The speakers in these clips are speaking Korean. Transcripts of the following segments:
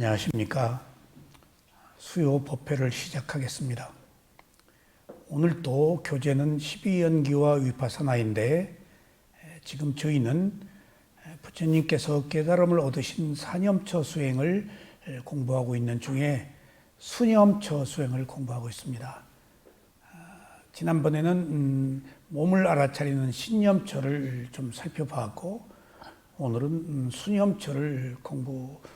안녕하십니까. 수요 법회를 시작하겠습니다. 오늘도 교재는 12연기와 위파사나인데 지금 저희는 부처님께서 깨달음을 얻으신 사념처 수행을 공부하고 있는 중에 수념처 수행을 공부하고 있습니다. 지난번에는 몸을 알아차리는 신념처를 좀 살펴봤고 오늘은 수념처를 공부하시겠는데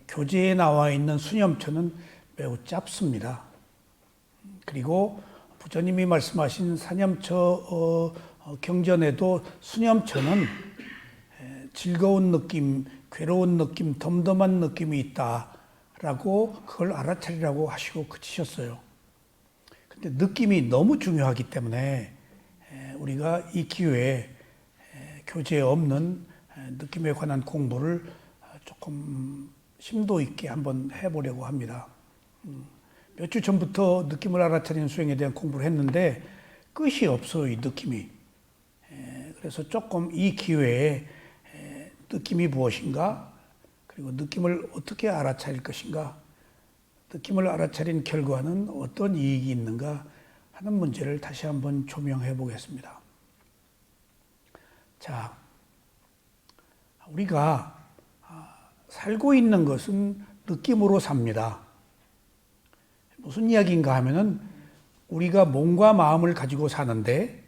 교재에 나와 있는 수념처는 매우 짧습니다. 그리고 부처님이 말씀하신 사념처 경전에도 수념처는 즐거운 느낌, 괴로운 느낌, 덤덤한 느낌이 있다라고 그걸 알아차리라고 하시고 그치셨어요. 근데 느낌이 너무 중요하기 때문에 우리가 이 기회에 교재에 없는 느낌에 관한 공부를 조금 심도 있게 한번 해보려고 합니다. 몇 주 전부터 느낌을 알아차리는 수행에 대한 공부를 했는데 끝이 없어요, 이 느낌이. 그래서 조금 이 기회에 느낌이 무엇인가, 그리고 느낌을 어떻게 알아차릴 것인가, 느낌을 알아차린 결과는 어떤 이익이 있는가 하는 문제를 다시 한번 조명해 보겠습니다. 자, 우리가 살고 있는 것은 느낌으로 삽니다. 무슨 이야기인가 하면은 우리가 몸과 마음을 가지고 사는데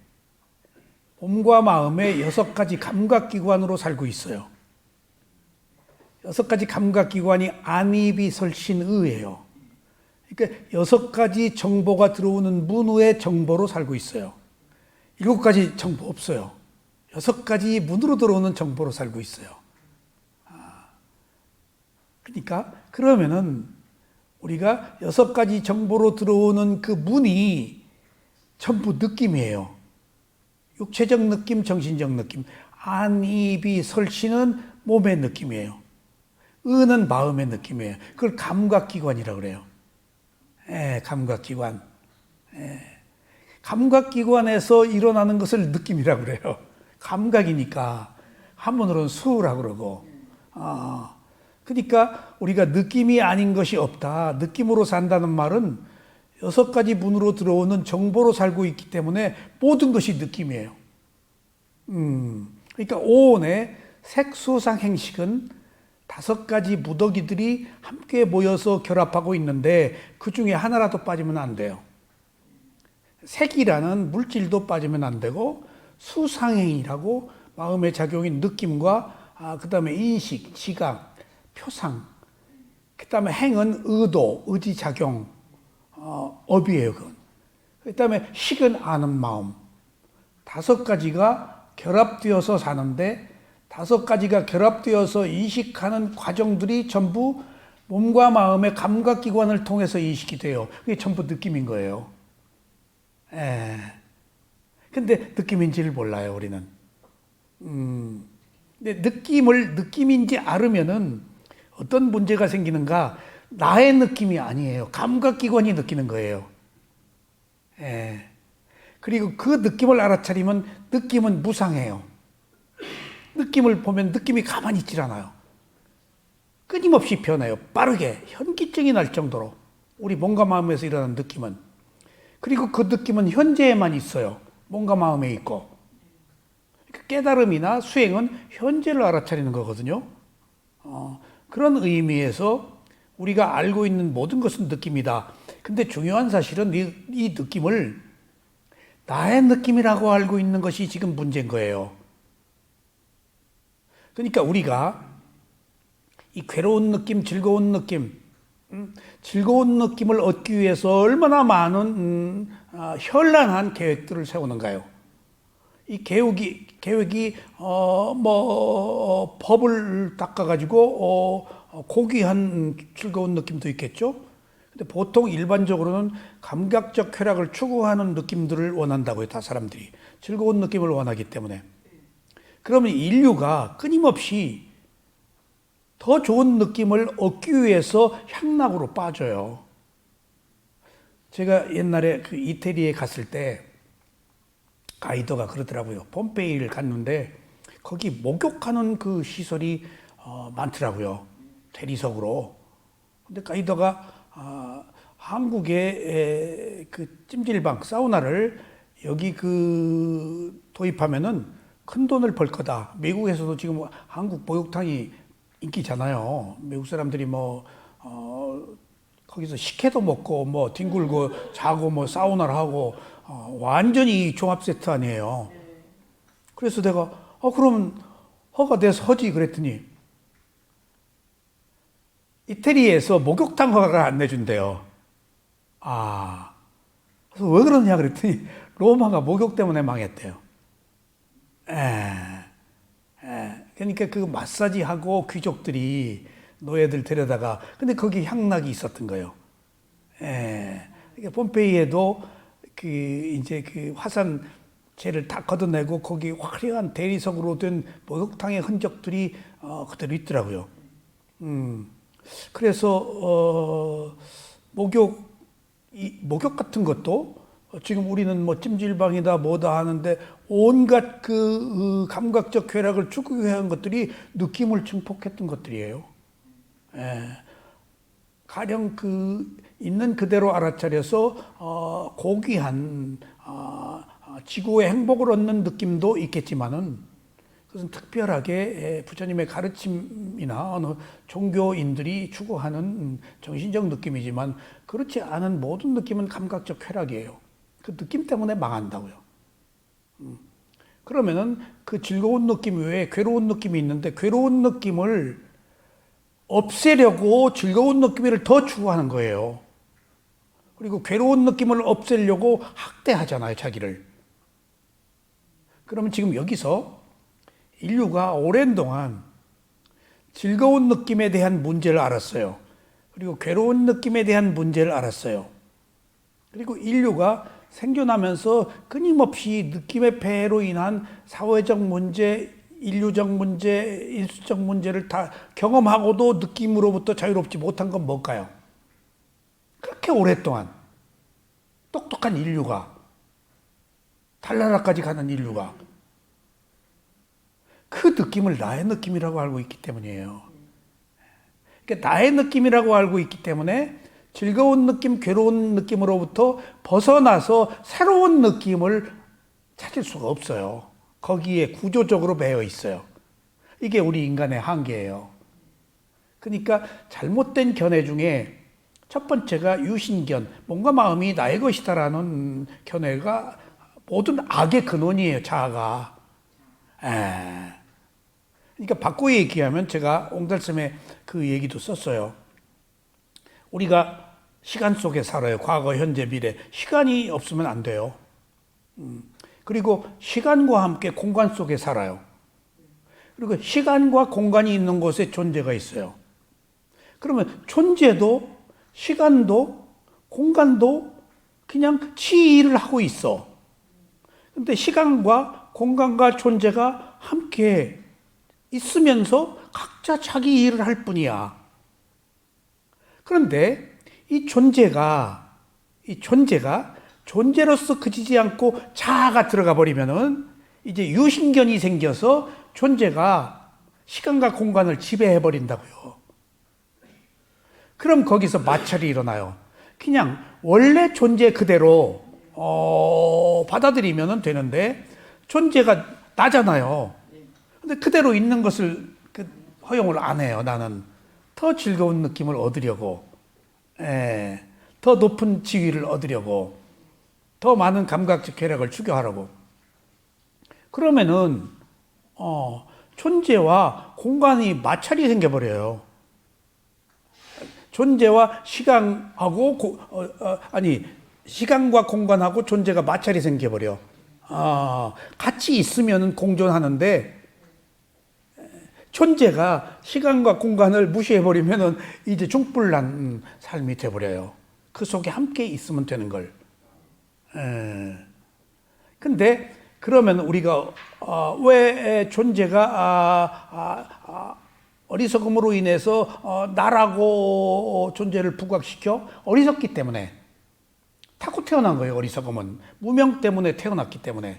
몸과 마음의 6가지 감각기관으로 살고 있어요. 6가지 감각기관이 안이비설신의예요. 그러니까 6가지 정보가 들어오는 문의 정보로 살고 있어요. 7가지 정보 없어요. 6가지 문으로 들어오는 정보로 살고 있어요. 그러니까 그러면은 우리가 6가지 정보로 들어오는 그 문이 전부 느낌이에요. 육체적 느낌, 정신적 느낌. 안이비설신은 몸의 느낌이에요. 의는 마음의 느낌이에요. 그걸 감각기관이라고 그래요. 감각기관. 감각기관에서 일어나는 것을 느낌이라고 그래요. 감각이니까 한문으로는 수라고 그러고. 그러니까 우리가 느낌이 아닌 것이 없다. 느낌으로 산다는 말은 6가지 문으로 들어오는 정보로 살고 있기 때문에 모든 것이 느낌이에요. 그러니까 오온의 색수상 행식은 5가지 무더기들이 함께 모여서 결합하고 있는데 그 중에 하나라도 빠지면 안 돼요. 색이라는 물질도 빠지면 안 되고 수상행이라고 마음의 작용인 느낌과 그 다음에 인식, 시각, 표상, 그 다음에 행은 의도, 의지작용, 업이에요. 그건. 그 다음에 식은 아는 마음. 5가지가 결합되어서 사는데 5가지가 결합되어서 인식하는 과정들이 전부 몸과 마음의 감각기관을 통해서 인식이 돼요. 그게 전부 느낌인 거예요. 근데 느낌인지를 몰라요, 우리는. 근데 느낌인지 알으면은 어떤 문제가 생기는가? 나의 느낌이 아니에요. 감각기관이 느끼는 거예요. 그리고 그 느낌을 알아차리면 느낌은 무상해요. 느낌을 보면 느낌이 가만히 있질 않아요. 끊임없이 변해요. 빠르게 현기증이 날 정도로 우리 몸과 마음에서 일어나는 느낌은. 그리고 그 느낌은 현재에만 있어요. 몸과 마음에 있고. 깨달음이나 수행은 현재를 알아차리는 거거든요. 그런 의미에서 우리가 알고 있는 모든 것은 느낌이다. 근데 중요한 사실은 이 느낌을 나의 느낌이라고 알고 있는 것이 지금 문제인 거예요. 그러니까 우리가 이 괴로운 느낌, 즐거운 느낌, 즐거운 느낌을 얻기 위해서 얼마나 많은 현란한 계획들을 세우는가요? 이 계획이 법을 닦아가지고 고귀한 즐거운 느낌도 있겠죠. 근데 보통 일반적으로는 감각적 쾌락을 추구하는 느낌들을 원한다고요. 다 사람들이 즐거운 느낌을 원하기 때문에. 그러면 인류가 끊임없이 더 좋은 느낌을 얻기 위해서 향락으로 빠져요. 제가 옛날에 그 이태리에 갔을 때 가이드가 그러더라고요. 폼페이를 갔는데 거기 목욕하는 그 시설이 많더라고요. 대리석으로. 근데 가이드가 한국의 그 찜질방, 사우나를 여기 그 도입하면은 큰 돈을 벌 거다. 미국에서도 지금 한국 목욕탕이 인기잖아요. 미국 사람들이 거기서 식혜도 먹고 뒹굴고 자고 사우나를 하고 완전히 종합 세트 아니에요. 그래서 내가 그러면 허가 돼서 하지 그랬더니 이태리에서 목욕탕 허가를 안 내준대요. 그래서 왜 그러냐 그랬더니 로마가 목욕 때문에 망했대요. 그러니까 그 마사지하고 귀족들이 노예들 데려다가 근데 거기 향락이 있었던 거예요. 그러니까 폼페이에도 이제 그 화산재를 다 걷어내고 거기 화려한 대리석으로 된 목욕탕의 흔적들이 그대로 있더라고요. 그래서 목욕 같은 것도 지금 우리는 찜질방이다 뭐다 하는데 온갖 그 감각적 쾌락을 추구한 것들이 느낌을 증폭했던 것들이에요. 가령 있는 그대로 알아차려서 고귀한 지구의 행복을 얻는 느낌도 있겠지만은 그것은 특별하게 부처님의 가르침이나 어느 종교인들이 추구하는 정신적 느낌이지만 그렇지 않은 모든 느낌은 감각적 쾌락이에요. 그 느낌 때문에 망한다고요. 그러면은 그 즐거운 느낌 외에 괴로운 느낌이 있는데 괴로운 느낌을 없애려고 즐거운 느낌을 더 추구하는 거예요. 그리고 괴로운 느낌을 없애려고 학대하잖아요, 자기를. 그러면 지금 여기서 인류가 오랜 동안 즐거운 느낌에 대한 문제를 알았어요. 그리고 괴로운 느낌에 대한 문제를 알았어요. 그리고 인류가 생존하면서 끊임없이 느낌의 폐해로 인한 사회적 문제, 인류적 문제, 일수적 문제를 다 경험하고도 느낌으로부터 자유롭지 못한 건 뭘까요? 그렇게 오랫동안 똑똑한 인류가, 달나라까지 가는 인류가 그 느낌을 나의 느낌이라고 알고 있기 때문이에요. 그러니까 나의 느낌이라고 알고 있기 때문에 즐거운 느낌, 괴로운 느낌으로부터 벗어나서 새로운 느낌을 찾을 수가 없어요. 거기에 구조적으로 매여 있어요. 이게 우리 인간의 한계예요. 그러니까 잘못된 견해 중에 첫 번째가 유신견, 뭔가 마음이 나의 것이다라는 견해가 모든 악의 근원이에요, 자아가. 그러니까 바꾸어 얘기하면 제가 옹달샘에 그 얘기도 썼어요. 우리가 시간 속에 살아요. 과거, 현재, 미래. 시간이 없으면 안 돼요. 그리고 시간과 함께 공간 속에 살아요. 그리고 시간과 공간이 있는 곳에 존재가 있어요. 그러면 존재도 시간도 공간도 그냥 지 일을 하고 있어. 근데 시간과 공간과 존재가 함께 있으면서 각자 자기 일을 할 뿐이야. 그런데 이 존재가 존재로서 그치지 않고 자아가 들어가 버리면은 이제 유신견이 생겨서 존재가 시간과 공간을 지배해 버린다고요. 그럼 거기서 마찰이 일어나요. 그냥 원래 존재 그대로 받아들이면 되는데 존재가 나잖아요. 근데 그대로 있는 것을 허용을 안 해요. 나는 더 즐거운 느낌을 얻으려고, 더 높은 지위를 얻으려고, 더 많은 감각적 쾌락을 추구하려고. 그러면은 존재와 공간이 마찰이 생겨버려요. 존재와 시간하고 시간과 공간하고 존재가 마찰이 생겨버려. 같이 있으면 공존하는데 존재가 시간과 공간을 무시해버리면 이제 중불난 삶이 돼버려요. 그 속에 함께 있으면 되는 걸. 근데 그러면 우리가 왜 존재가 어리석음으로 인해서 나라고 존재를 부각시켜? 어리석기 때문에. 타고 태어난 거예요. 어리석음은 무명 때문에 태어났기 때문에.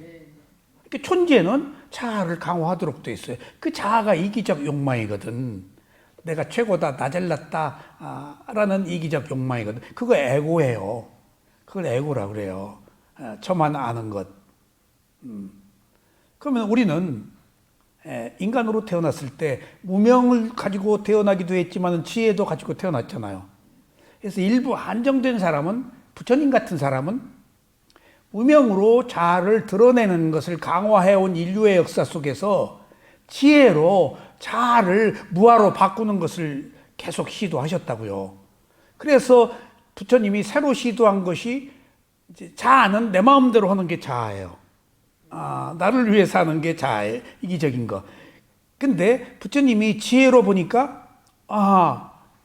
그러니까 존재는 자아를 강화하도록 돼 있어요. 그 자아가 이기적 욕망이거든. 내가 최고다, 나 잘났다, 라는 이기적 욕망이거든. 그거 에고예요. 그걸 에고라고 그래요. 저만 아는 것. 그러면 우리는 인간으로 태어났을 때 무명을 가지고 태어나기도 했지만 지혜도 가지고 태어났잖아요. 그래서 일부 한정된 사람은, 부처님 같은 사람은 무명으로 자아를 드러내는 것을 강화해온 인류의 역사 속에서 지혜로 자아를 무아로 바꾸는 것을 계속 시도하셨다고요. 그래서 부처님이 새로 시도한 것이 이제 자아는 내 마음대로 하는 게 자아예요. 나를 위해서 하는 게 자아예요. 이기적인 거. 근데 부처님이 지혜로 보니까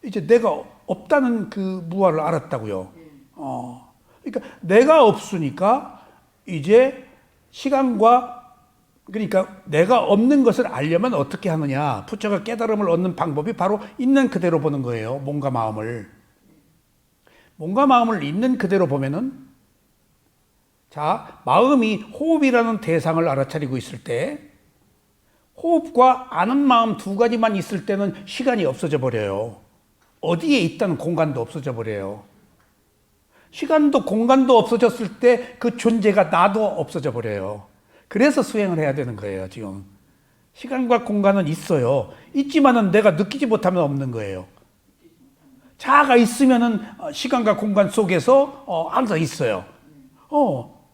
이제 내가 없다는 그 무아를 알았다고요. 그러니까 내가 없으니까 이제 시간과, 그러니까 내가 없는 것을 알려면 어떻게 하느냐. 부처가 깨달음을 얻는 방법이 바로 있는 그대로 보는 거예요. 몸과 마음을. 몸과 마음을 있는 그대로 보면은, 자, 마음이 호흡이라는 대상을 알아차리고 있을 때, 호흡과 아는 마음 두 가지만 있을 때는 시간이 없어져 버려요. 어디에 있다는 공간도 없어져 버려요. 시간도 공간도 없어졌을 때 그 존재가 나도 없어져 버려요. 그래서 수행을 해야 되는 거예요, 지금. 시간과 공간은 있어요. 있지만은 내가 느끼지 못하면 없는 거예요. 자아가 있으면은 시간과 공간 속에서 항상 있어요.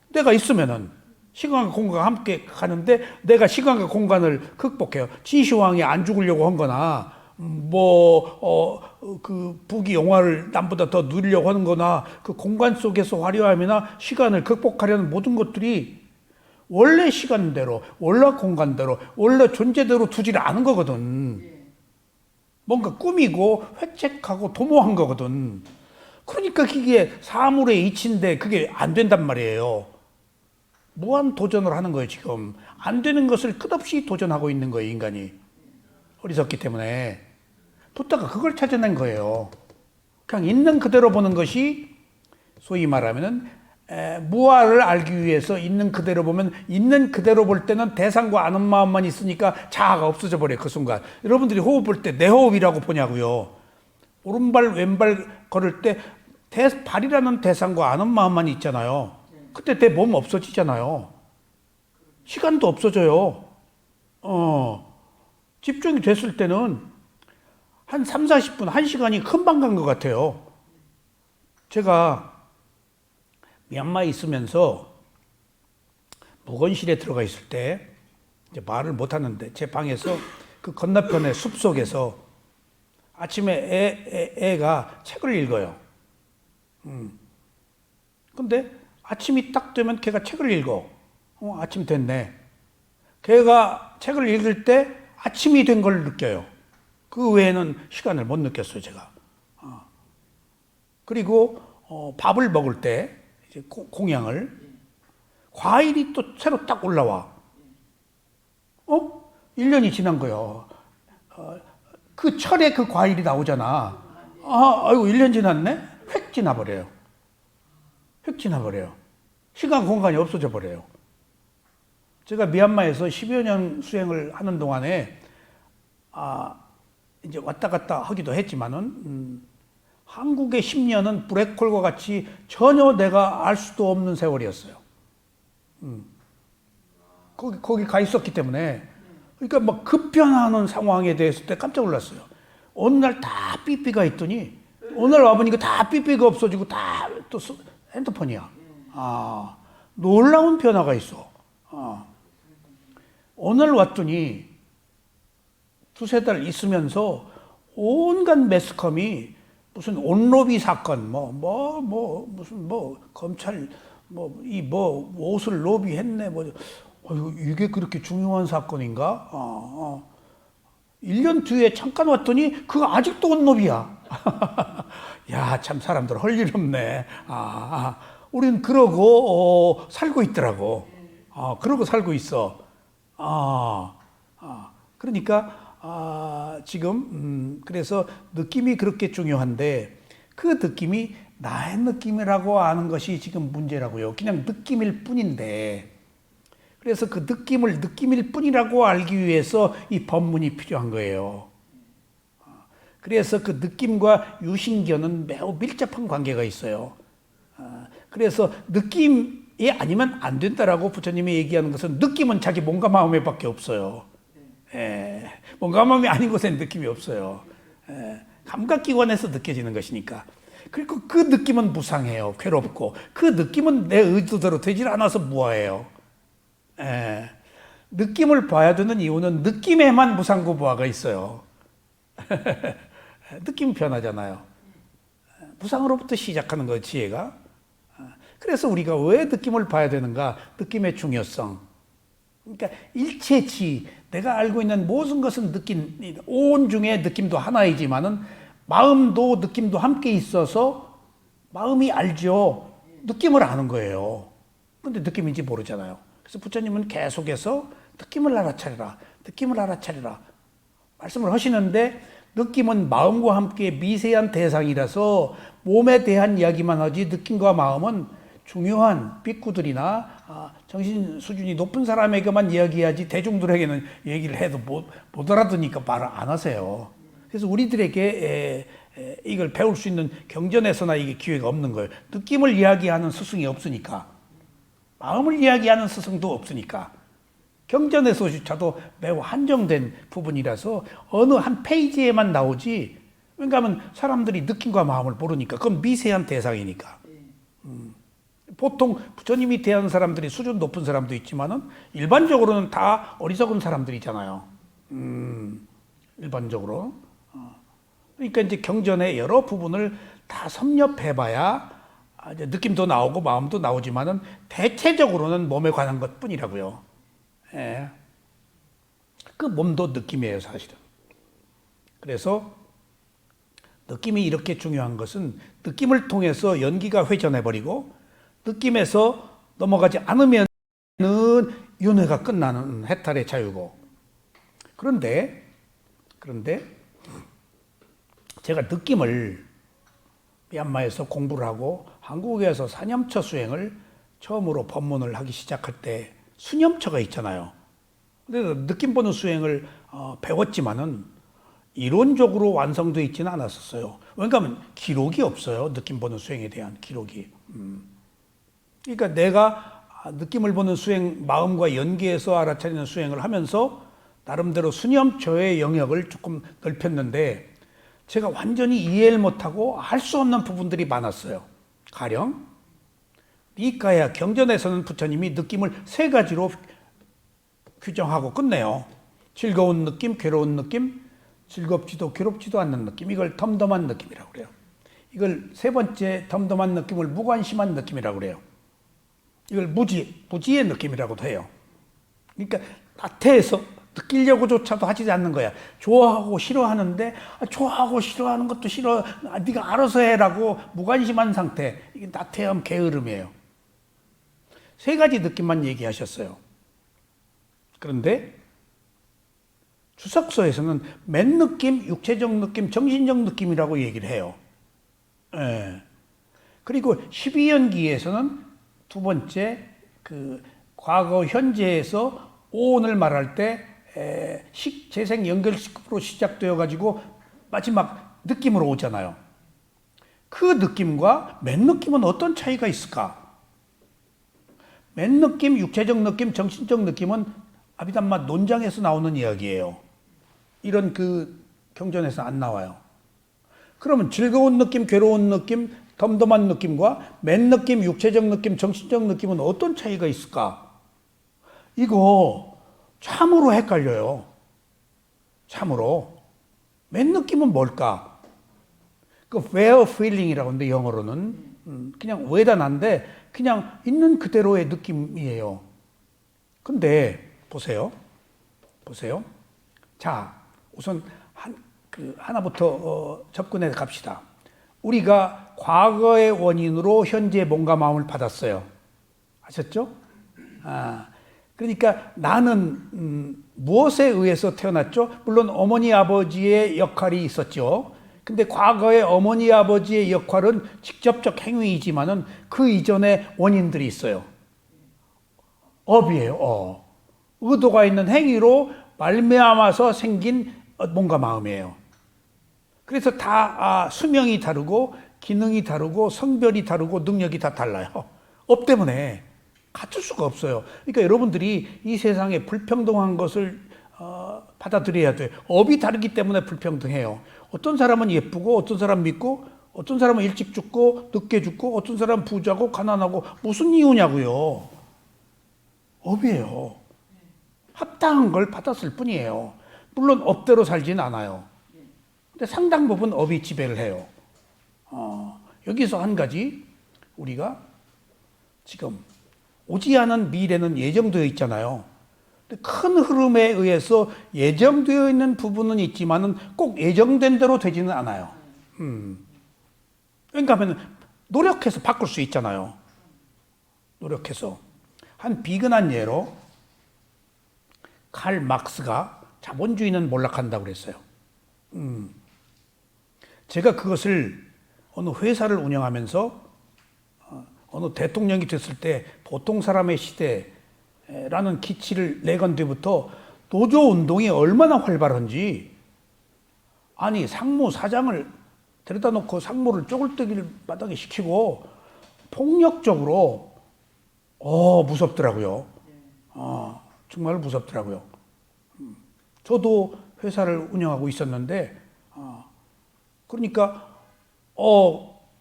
내가 있으면은 시간과 공간과 함께 가는데 내가 시간과 공간을 극복해요. 진시황이 안 죽으려고 한 거나, 그 북이 영화를 남보다 더 누리려고 하는 거나, 그 공간 속에서 화려함이나 시간을 극복하려는 모든 것들이 원래 시간대로, 원래 공간대로, 원래 존재대로 두지를 않은 거거든. 뭔가 꾸미고 회책하고 도모한 거거든. 그러니까 그게 사물의 이치인데 그게 안 된단 말이에요. 무한 도전을 하는 거예요, 지금. 안 되는 것을 끝없이 도전하고 있는 거예요, 인간이. 어리석기 때문에. 부다가 그걸 찾아낸 거예요. 그냥 있는 그대로 보는 것이 소위 말하면은 무아를 알기 위해서 있는 그대로 보면, 있는 그대로 볼 때는 대상과 아는 마음만 있으니까 자아가 없어져 버려요, 그 순간. 여러분들이 호흡 볼 때 내 호흡이라고 보냐고요. 오른발 왼발 걸을 때 발이라는 대상과 아는 마음만 있잖아요. 그때 내 몸 없어지잖아요. 시간도 없어져요. 집중이 됐을 때는 한 3, 40분, 1시간이 금방 간 것 같아요. 제가 미얀마에 있으면서 묵원실에 들어가 있을 때 이제 말을 못 하는데 제 방에서 그 건너편의 숲속에서 아침에 애가 책을 읽어요. 근데 아침이 딱 되면 걔가 책을 읽어. 아침 됐네. 걔가 책을 읽을 때 아침이 된 걸 느껴요. 그 외에는 시간을 못 느꼈어요, 제가. 그리고 밥을 먹을 때 이제 공양을, 과일이 또 새로 딱 올라와. 1년이 지난 거예요. 그 철에 그 과일이 나오잖아. 아이고, 1년 지났네? 획 지나버려요. 획 지나버려요. 시간, 공간이 없어져 버려요. 제가 미얀마에서 10여 년 수행을 하는 동안에, 이제 왔다 갔다 하기도 했지만은, 한국의 10년은 블랙홀과 같이 전혀 내가 알 수도 없는 세월이었어요. 거기 가 있었기 때문에. 그러니까 막 급변하는 상황에 대해서 때 깜짝 놀랐어요. 어느 날 다 삐삐가 있더니, 오늘 와보니까 다 삐삐가 없어지고 다 또 핸드폰이야. 놀라운 변화가 있어. 오늘 왔더니 두세 달 있으면서 온갖 매스컴이 무슨 온로비 사건, 무슨 검찰, 옷을 로비했네, 이게 그렇게 중요한 사건인가? 1년 뒤에 잠깐 왔더니 그거 아직도 온로비야. 야, 참 사람들 할 일 없네. 우린 그러고 살고 있더라고. 그러고 살고 있어. 그러니까 지금 그래서 느낌이 그렇게 중요한데, 그 느낌이 나의 느낌이라고 아는 것이 지금 문제라고요. 그냥 느낌일 뿐인데. 그래서 그 느낌을 느낌일 뿐이라고 알기 위해서 이 법문이 필요한 거예요. 그래서 그 느낌과 유신견은 매우 밀접한 관계가 있어요. 그래서 느낌이 아니면 안 된다라고 부처님이 얘기하는 것은 느낌은 자기 몸과 마음에 밖에 없어요. 몸과 마음이 아닌 곳에는 느낌이 없어요. 감각기관에서 느껴지는 것이니까. 그리고 그 느낌은 무상해요. 괴롭고. 그 느낌은 내 의도대로 되질 않아서 무아해요. 느낌을 봐야 되는 이유는 느낌에만 무상고부화가 있어요. 느낌이 변하잖아요. 무상으로부터 시작하는 거예요, 지혜가. 그래서 우리가 왜 느낌을 봐야 되는가? 느낌의 중요성. 그러니까 일체지, 내가 알고 있는 모든 것은 느낌, 온 중에 느낌도 하나이지만은 마음도 느낌도 함께 있어서 마음이 알죠. 느낌을 아는 거예요. 근데 느낌인지 모르잖아요. 그래서 부처님은 계속해서 느낌을 알아차리라, 느낌을 알아차리라 말씀을 하시는데, 느낌은 마음과 함께 미세한 대상이라서 몸에 대한 이야기만 하지 느낌과 마음은 중요한 빅구들이나 정신 수준이 높은 사람에게만 이야기하지 대중들에게는 얘기를 해도 못 알아듣으니까 말을 안 하세요. 그래서 우리들에게 이걸 배울 수 있는 경전에서나 이게 기회가 없는 거예요. 느낌을 이야기하는 스승이 없으니까, 마음을 이야기하는 스승도 없으니까, 경전에서조차도 매우 한정된 부분이라서 어느 한 페이지에만 나오지. 왜냐하면 사람들이 느낌과 마음을 모르니까. 그건 미세한 대상이니까. 보통 부처님이 대하는 사람들이 수준 높은 사람도 있지만은 일반적으로는 다 어리석은 사람들이잖아요. 일반적으로. 그러니까 이제 경전의 여러 부분을 다 섭렵해봐야 이제 느낌도 나오고 마음도 나오지만은 대체적으로는 몸에 관한 것 뿐이라고요. 그 몸도 느낌이에요, 사실은. 그래서 느낌이 이렇게 중요한 것은 느낌을 통해서 연기가 회전해버리고 느낌에서 넘어가지 않으면은 윤회가 끝나는 해탈의 자유고. 그런데 제가 느낌을 미얀마에서 공부를 하고 한국에서 사념처 수행을 처음으로 법문을 하기 시작할 때 수념처가 있잖아요. 그래서 느낌 보는 수행을 배웠지만은 이론적으로 완성되어 있지는 않았었어요. 왜냐하면 기록이 없어요. 느낌 보는 수행에 대한 기록이. 그러니까 내가 느낌을 보는 수행, 마음과 연계해서 알아차리는 수행을 하면서 나름대로 수념처의 영역을 조금 넓혔는데 제가 완전히 이해를 못하고 할 수 없는 부분들이 많았어요. 가령 니까야 경전에서는 부처님이 느낌을 세 가지로 규정하고 끝내요. 즐거운 느낌, 괴로운 느낌, 즐겁지도 괴롭지도 않는 느낌. 이걸 덤덤한 느낌이라고 그래요. 이걸 세 번째 덤덤한 느낌을 무관심한 느낌이라고 그래요. 이걸 무지의 느낌이라고도 해요. 그러니까 나태해서 느끼려고조차도 하지 않는 거야. 좋아하고 싫어하는데 좋아하고 싫어하는 것도 싫어. 네가 알아서 해라고 무관심한 상태. 이게 나태함, 게으름이에요. 세 가지 느낌만 얘기하셨어요. 그런데 주석서에서는 맨 느낌, 육체적 느낌, 정신적 느낌이라고 얘기를 해요. 그리고 12연기에서는 두 번째 과거 현재에서 오온을 말할 때 재생 연결식으로 시작되어 가지고 마지막 느낌으로 오잖아요. 그 느낌과 맨 느낌은 어떤 차이가 있을까? 맨 느낌, 육체적 느낌, 정신적 느낌은 아비담마 논장에서 나오는 이야기예요. 이런 경전에서 안 나와요. 그러면 즐거운 느낌, 괴로운 느낌, 덤덤한 느낌과 맨 느낌, 육체적 느낌, 정신적 느낌은 어떤 차이가 있을까? 이거 참으로 헷갈려요. 참으로. 맨 느낌은 뭘까? 그 where feeling이라고 하는데 영어로는 그냥 외단한데 그냥 있는 그대로의 느낌이에요. 근데 보세요. 자, 우선 하나부터 접근해 갑시다. 우리가 과거의 원인으로 현재의 몸과 마음을 받았어요. 아셨죠? 그러니까 나는 무엇에 의해서 태어났죠? 물론 어머니 아버지의 역할이 있었죠. 근데 과거의 어머니 아버지의 역할은 직접적 행위이지만은 그 이전에 원인들이 있어요. 업이에요. 의도가 있는 행위로 말미암아서 생긴 뭔가 마음이에요. 그래서 다 수명이 다르고 기능이 다르고 성별이 다르고 능력이 다 달라요. 업 때문에 갖출 수가 없어요. 그러니까 여러분들이 이 세상에 불평등한 것을 받아들여야 돼요. 업이 다르기 때문에 불평등해요. 어떤 사람은 예쁘고 어떤 사람 믿고 어떤 사람은 일찍 죽고 늦게 죽고 어떤 사람은 부자고 가난하고 무슨 이유냐고요. 업이에요. 합당한 걸 받았을 뿐이에요. 물론 업대로 살지는 않아요. 근데 상당 부분 업이 지배를 해요. 여기서 한 가지 우리가 지금 오지 않은 미래는 예정되어 있잖아요. 큰 흐름에 의해서 예정되어 있는 부분은 있지만은 꼭 예정된 대로 되지는 않아요. 그러니까 하면 노력해서 바꿀 수 있잖아요. 노력해서. 한 비근한 예로 칼 막스가 자본주의는 몰락한다고 그랬어요. 제가 그것을 어느 회사를 운영하면서 어느 대통령이 됐을 때 보통 사람의 시대라는 기치를 내건 뒤부터 노조 운동이 얼마나 활발한지, 아니 상무 사장을 데려다 놓고 상무를 쪼글뜨기를 마땅히 시키고 폭력적으로 무섭더라고요. 정말 무섭더라고요. 저도 회사를 운영하고 있었는데 그러니까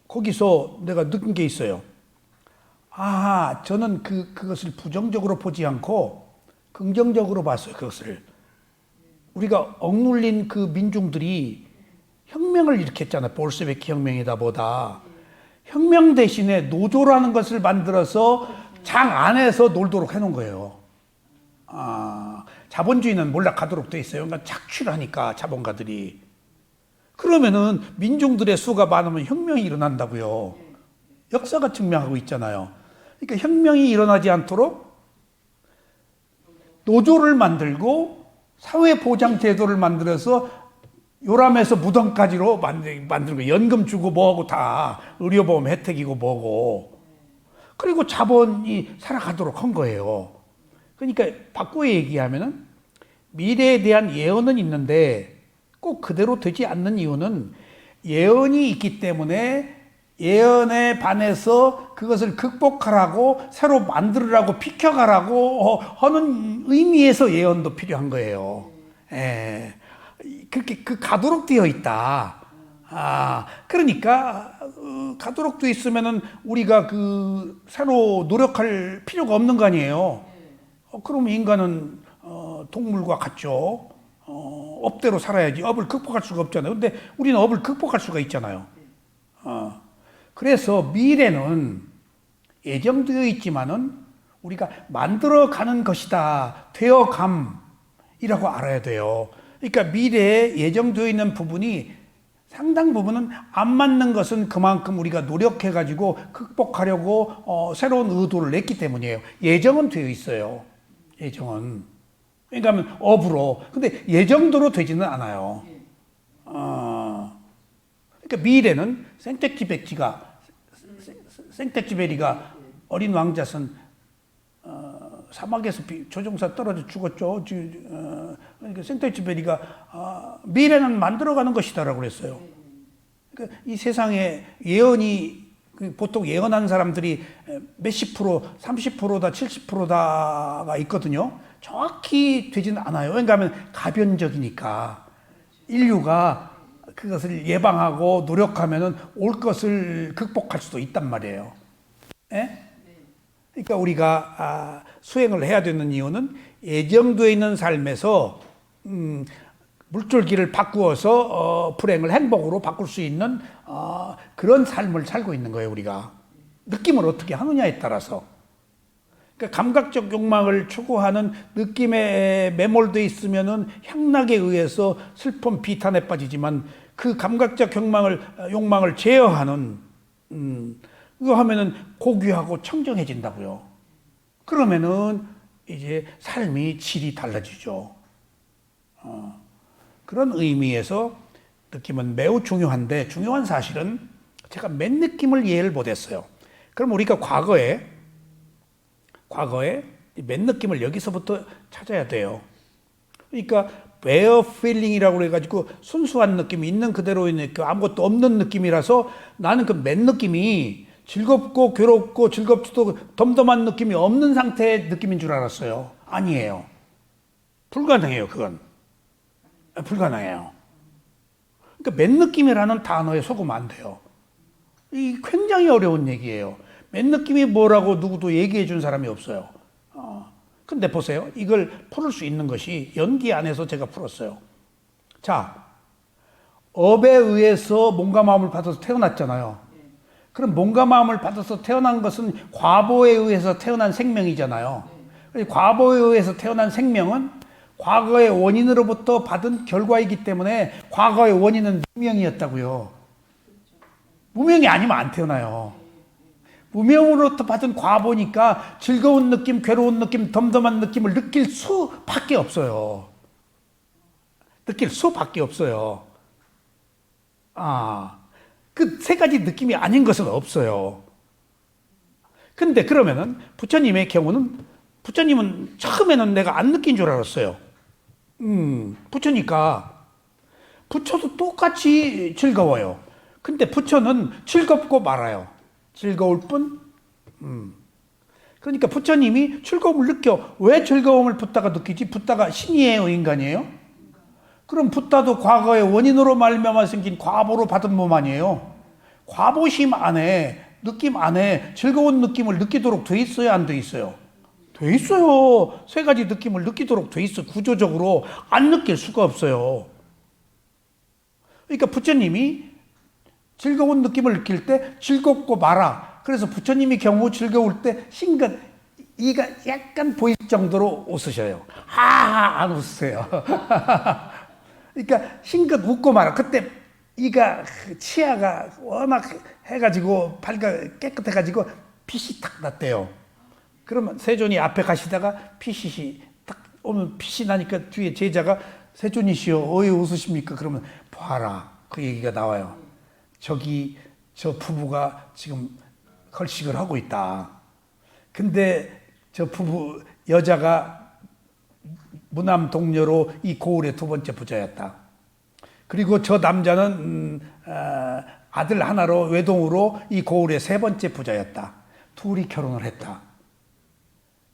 거기서 내가 느낀 게 있어요. 저는 그것을 부정적으로 보지 않고 긍정적으로 봤어요. 그것을 우리가 억눌린 그 민중들이 혁명을 일으켰잖아요. 볼셰비키 혁명이다 보다. 혁명 대신에 노조라는 것을 만들어서 장 안에서 놀도록 해놓은 거예요. 자본주의는 몰락하도록 돼 있어요. 그러니까 착취를 하니까 자본가들이. 그러면은 민중들의 수가 많으면 혁명이 일어난다고요. 역사가 증명하고 있잖아요. 그러니까 혁명이 일어나지 않도록 노조를 만들고 사회보장제도를 만들어서 요람에서 무덤까지로 만들고 연금 주고 뭐하고 다 의료보험 혜택이고 뭐고 그리고 자본이 살아가도록 한 거예요. 그러니까 바꾸어 얘기하면은 미래에 대한 예언은 있는데 꼭 그대로 되지 않는 이유는 예언이 있기 때문에 예언에 반해서 그것을 극복하라고 새로 만들으라고 비켜가라고 하는 의미에서 예언도 필요한 거예요. 그렇게 가도록 되어 있다. 그러니까 가도록 되어 있으면은 우리가 새로 노력할 필요가 없는 거 아니에요. 그럼 인간은 동물과 같죠. 업대로 살아야지. 업을 극복할 수가 없잖아요. 근데 우리는 업을 극복할 수가 있잖아요. 그래서 미래는 예정되어 있지만은 우리가 만들어가는 것이다. 되어감이라고 알아야 돼요. 그러니까 미래에 예정되어 있는 부분이 상당 부분은 안 맞는 것은 그만큼 우리가 노력해가지고 극복하려고 새로운 의도를 냈기 때문이에요. 예정은 되어 있어요. 예정은. 그러니까 업으로. 근데 예정대로 되지는 않아요. 그러니까 미래는 생텍쥐베리가 어린 왕자선 사막에서 조종사 떨어져 죽었죠. 그러니까 생텍쥐베리가 미래는 만들어가는 것이다라고 그랬어요. 그러니까 이 세상에 예언이 보통 예언한 사람들이 몇십 프로, 30%다, 70%다가 있거든요. 정확히 되지는 않아요. 왜냐하면 가변적이니까 인류가 그것을 예방하고 노력하면은 올 것을 극복할 수도 있단 말이에요. 그러니까 우리가 수행을 해야 되는 이유는 예정되어 있는 삶에서 물줄기를 바꾸어서 불행을 행복으로 바꿀 수 있는 그런 삶을 살고 있는 거예요. 우리가 느낌을 어떻게 하느냐에 따라서. 그러니까 감각적 욕망을 추구하는 느낌에 매몰되어 있으면은 향락에 의해서 슬픔 비탄에 빠지지만 그 감각적 욕망을 제어하는 이거 하면은 고귀하고 청정해진다고요. 그러면은 이제 삶이 질이 달라지죠. 그런 의미에서 느낌은 매우 중요한데 중요한 사실은 제가 맨 느낌을 이해를 못했어요. 그럼 우리가 과거에 맨 느낌을 여기서부터 찾아야 돼요. 그러니까 bare feeling이라고 그래가지고 순수한 느낌이 있는 그대로의 느낌, 아무것도 없는 느낌이라서 나는 그 맨 느낌이 즐겁고 괴롭고 즐겁지도 덤덤한 느낌이 없는 상태의 느낌인 줄 알았어요. 아니에요. 불가능해요. 그건 불가능해요. 그러니까 맨 느낌이라는 단어에 속으면 안 돼요. 이 굉장히 어려운 얘기예요. 맨 느낌이 뭐라고 누구도 얘기해 준 사람이 없어요. 근데 보세요. 이걸 풀을 수 있는 것이 연기 안에서 제가 풀었어요. 자, 업에 의해서 몸과 마음을 받아서 태어났잖아요. 그럼 몸과 마음을 받아서 태어난 것은 과보에 의해서 태어난 생명이잖아요. 과보에 의해서 태어난 생명은 과거의 원인으로부터 받은 결과이기 때문에 과거의 원인은 무명이었다고요. 무명이 아니면 안 태어나요. 무명으로부터 받은 과보니까 즐거운 느낌, 괴로운 느낌, 덤덤한 느낌을 느낄 수밖에 없어요. 느낄 수밖에 없어요. 그 세 가지 느낌이 아닌 것은 없어요. 근데 그러면은 부처님의 경우는 부처님은 처음에는 내가 안 느낀 줄 알았어요. 부처니까 부처도 똑같이 즐거워요. 근데 부처는 즐겁고 말아요. 즐거울 뿐. 그러니까 부처님이 즐거움을 느껴. 왜 즐거움을 붓다가 느끼지? 붓다가 신이에요, 인간이에요? 그럼 붓다도 과거의 원인으로 말미암아 생긴 과보로 받은 몸 아니에요? 과보심 안에, 느낌 안에 즐거운 느낌을 느끼도록 돼 있어요, 안 돼 있어요? 돼 있어요. 세 가지 느낌을 느끼도록 돼 있어. 구조적으로 안 느낄 수가 없어요. 그러니까 부처님이 즐거운 느낌을 느낄 때 즐겁고 말아. 그래서 부처님이 경우 즐거울 때 싱긋 이가 약간 보일 정도로 웃으셔요. 안 웃으세요. 그러니까 싱긋 웃고 말아. 그때 이가 치아가 워낙 해가지고 발가 깨끗해가지고 핏이 탁 났대요. 그러면 세존이 앞에 가시다가 핏이 딱 오면 핏이 나니까 뒤에 제자가 세존이시여 어이 웃으십니까? 그러면 봐라 그 얘기가 나와요. 저기 저 부부가 지금 걸식을 하고 있다. 근데 저 부부 여자가 무남 동료로 이 고을의 두 번째 부자였다. 그리고 저 남자는 아들 하나로 외동으로 이 고을의 세 번째 부자였다. 둘이 결혼을 했다.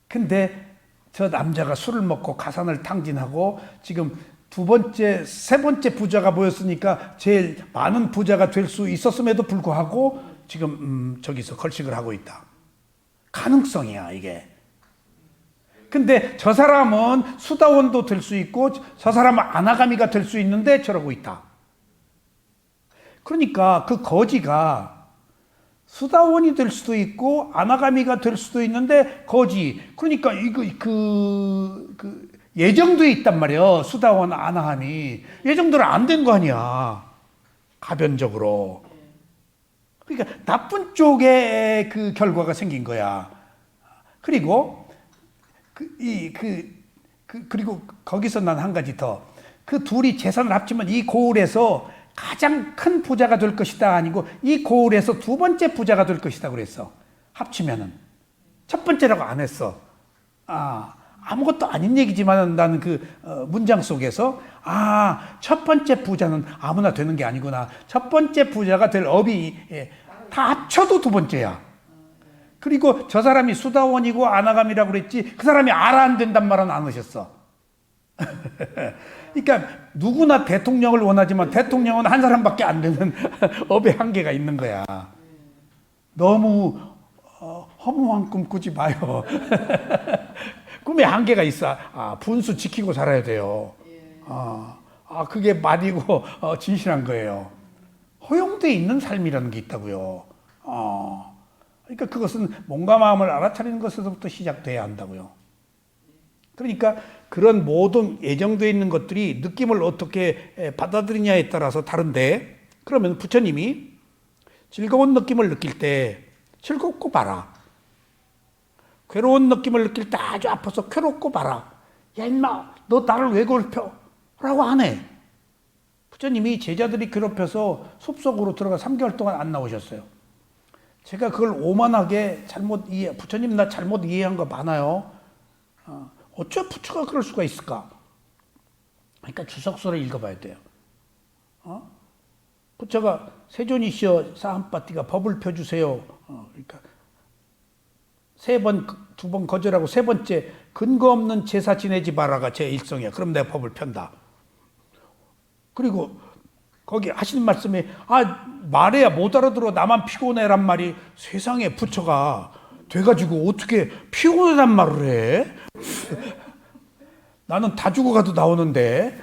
근데 저 남자가 술을 먹고 가산을 탕진하고 지금 세 번째 부자가 보였으니까 제일 많은 부자가 될 수 있었음에도 불구하고 지금 저기서 걸식을 하고 있다. 가능성이야 이게. 근데 저 사람은 수다원도 될 수 있고 저 사람은 아나가미가 될 수 있는데 저러고 있다. 그러니까 그 거지가 수다원이 될 수도 있고 아나가미가 될 수도 있는데 거지. 그러니까 이거 예정돼 있단 말이야. 수다원 아나가미 예정대로 안 된 거 아니야. 가변적으로. 그러니까 나쁜 쪽에 그 결과가 생긴 거야. 그리고 그리고 거기서 난 한 가지 더. 그 둘이 재산을 합치면 이 고을에서 가장 큰 부자가 될 것이다 아니고 이 고을에서 두 번째 부자가 될 것이다 그랬어. 합치면은. 첫 번째라고 안 했어. 아무것도 아닌 얘기지만 나는 문장 속에서 첫 번째 부자는 아무나 되는 게 아니구나. 첫 번째 부자가 될 업이 다 합쳐도 두 번째야. 그리고 저 사람이 수다원이고 아나감이라고 그랬지 그 사람이 알아 안 된단 말은 안 하셨어. 그러니까 누구나 대통령을 원하지만 대통령은 한 사람밖에 안 되는 업의 한계가 있는 거야. 너무 허무한 꿈 꾸지 마요. 꿈에 한계가 있어. 분수 지키고 살아야 돼요. 그게 말이고 진실한 거예요. 허용되어 있는 삶이라는 게 있다고요. 그러니까 그것은 몸과 마음을 알아차리는 것에서부터 시작돼야 한다고요. 그러니까 그런 모든 예정되어 있는 것들이 느낌을 어떻게 받아들이냐에 따라서 다른데, 그러면 부처님이 즐거운 느낌을 느낄 때 즐겁고 봐라. 괴로운 느낌을 느낄 때 아주 아파서 괴롭고 봐라. 야 임마 너 나를 왜 괴롭혀? 라고 하네. 부처님이 제자들이 괴롭혀서 숲속으로 들어가 3개월 동안 안 나오셨어요. 제가 그걸 오만하게 부처님 나 잘못 이해한 거 많아요. 어째 부처가 그럴 수가 있을까? 그러니까 주석서를 읽어봐야 돼요. 부처가 세존이시여 사한파티가 법을 펴주세요. 그러니까 두 번 거절하고 세 번째 근거 없는 제사 지내지 마라가 제 일성이야. 그럼 내가 법을 편다. 그리고 거기 하시는 말씀에 말해야 못 알아들어 나만 피곤해란 말이 세상에 부처가 돼가지고 어떻게 피곤하단 말을 해? 나는 다 죽어가도 나오는데.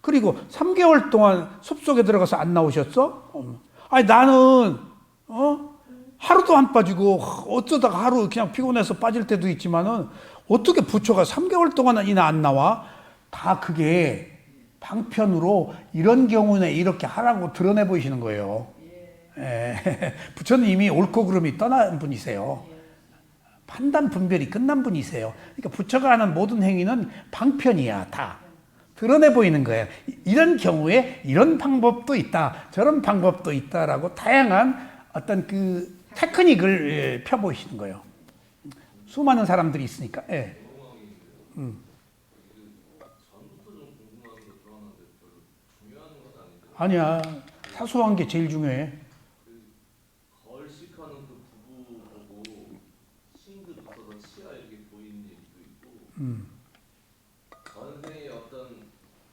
그리고 3개월 동안 숲속에 들어가서 안 나오셨어? 나는 하루도 안 빠지고 어쩌다가 하루 그냥 피곤해서 빠질 때도 있지만은 어떻게 부처가 3개월 동안이나 안 나와? 다 그게 방편으로 이런 경우는 이렇게 하라고 드러내 보이시는 거예요. 부처는 이미 옳고 그름이 떠난 분이세요. 판단 분별이 끝난 분이세요. 그러니까 부처가 하는 모든 행위는 방편이야. 다 드러내 보이는 거예요. 이런 경우에 이런 방법도 있다, 저런 방법도 있다라고 다양한 어떤 그 테크닉을 펴보이시는 거예요. 수많은 사람들이 있으니까. 아니야. 사소한 게 제일 중요해. 걸식하는 그 부부 보고 싱긋 웃어서 치아 이렇게 보이는 얘기도 있고 전생에 어떤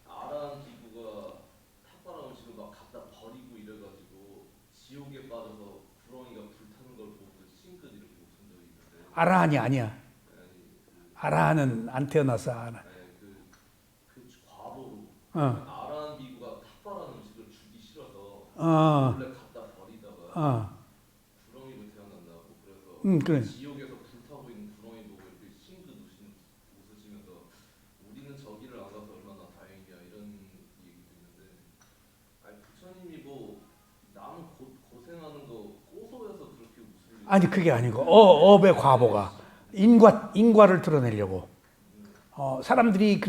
아라한 기구가 탁발한 음식을 막 갖다 버리고 이래가지고 지옥에 빠져서 구렁이가 불타는 걸 보고 싱긋 이렇게 웃은 적이 있는데 아라한이 아니야. 아라한은 안 태어나서 알아. 그 과보로 아라한 기구가 탁발한 음식을 주기 싫어서 몰래 갖다 버리다가 구렁이로 태어난다고 그래서 그래. 지옥에서 불타고 있는 구렁이 보고 이렇게 싱긋 웃으시면서 우리는 저기를 안 가서 얼마나 다행이야 이런 얘기도 있는데 부처님이 뭐 남 고생하는 거 고소해서 그렇게 웃으려고 아니 그게 아니고 업의 과보가 인과를 드러내려고 사람들이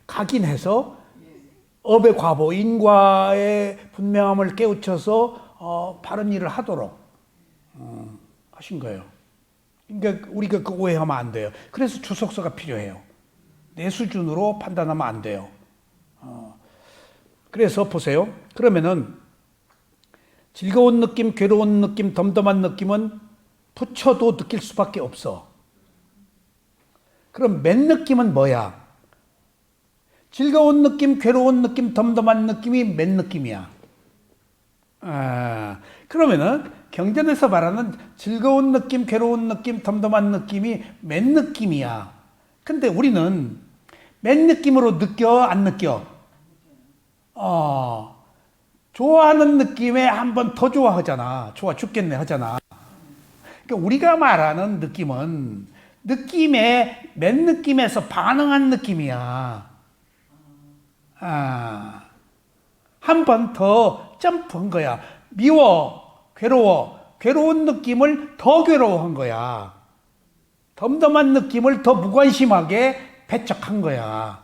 각인해서 업의 과보, 인과의 분명함을 깨우쳐서 바른 일을 하도록 하신 거예요. 그러니까 우리가 그 오해하면 안 돼요. 그래서 주석서가 필요해요. 내 수준으로 판단하면 안 돼요. 그래서 보세요. 그러면은 즐거운 느낌, 괴로운 느낌, 덤덤한 느낌은 부처도 느낄 수밖에 없어. 그럼 맨 느낌은 뭐야? 즐거운 느낌, 괴로운 느낌, 덤덤한 느낌이 맨 느낌이야. 그러면은 경전에서 말하는 즐거운 느낌, 괴로운 느낌, 덤덤한 느낌이 맨 느낌이야. 근데 우리는 맨 느낌으로 느껴, 안 느껴? 좋아하는 느낌에 한 번 더 좋아하잖아. 좋아 죽겠네 하잖아. 그러니까 우리가 말하는 느낌은 맨 느낌에서 반응한 느낌이야. 한 번 더 점프한 거야. 미워, 괴로운 느낌을 더 괴로워한 거야. 덤덤한 느낌을 더 무관심하게 배척한 거야.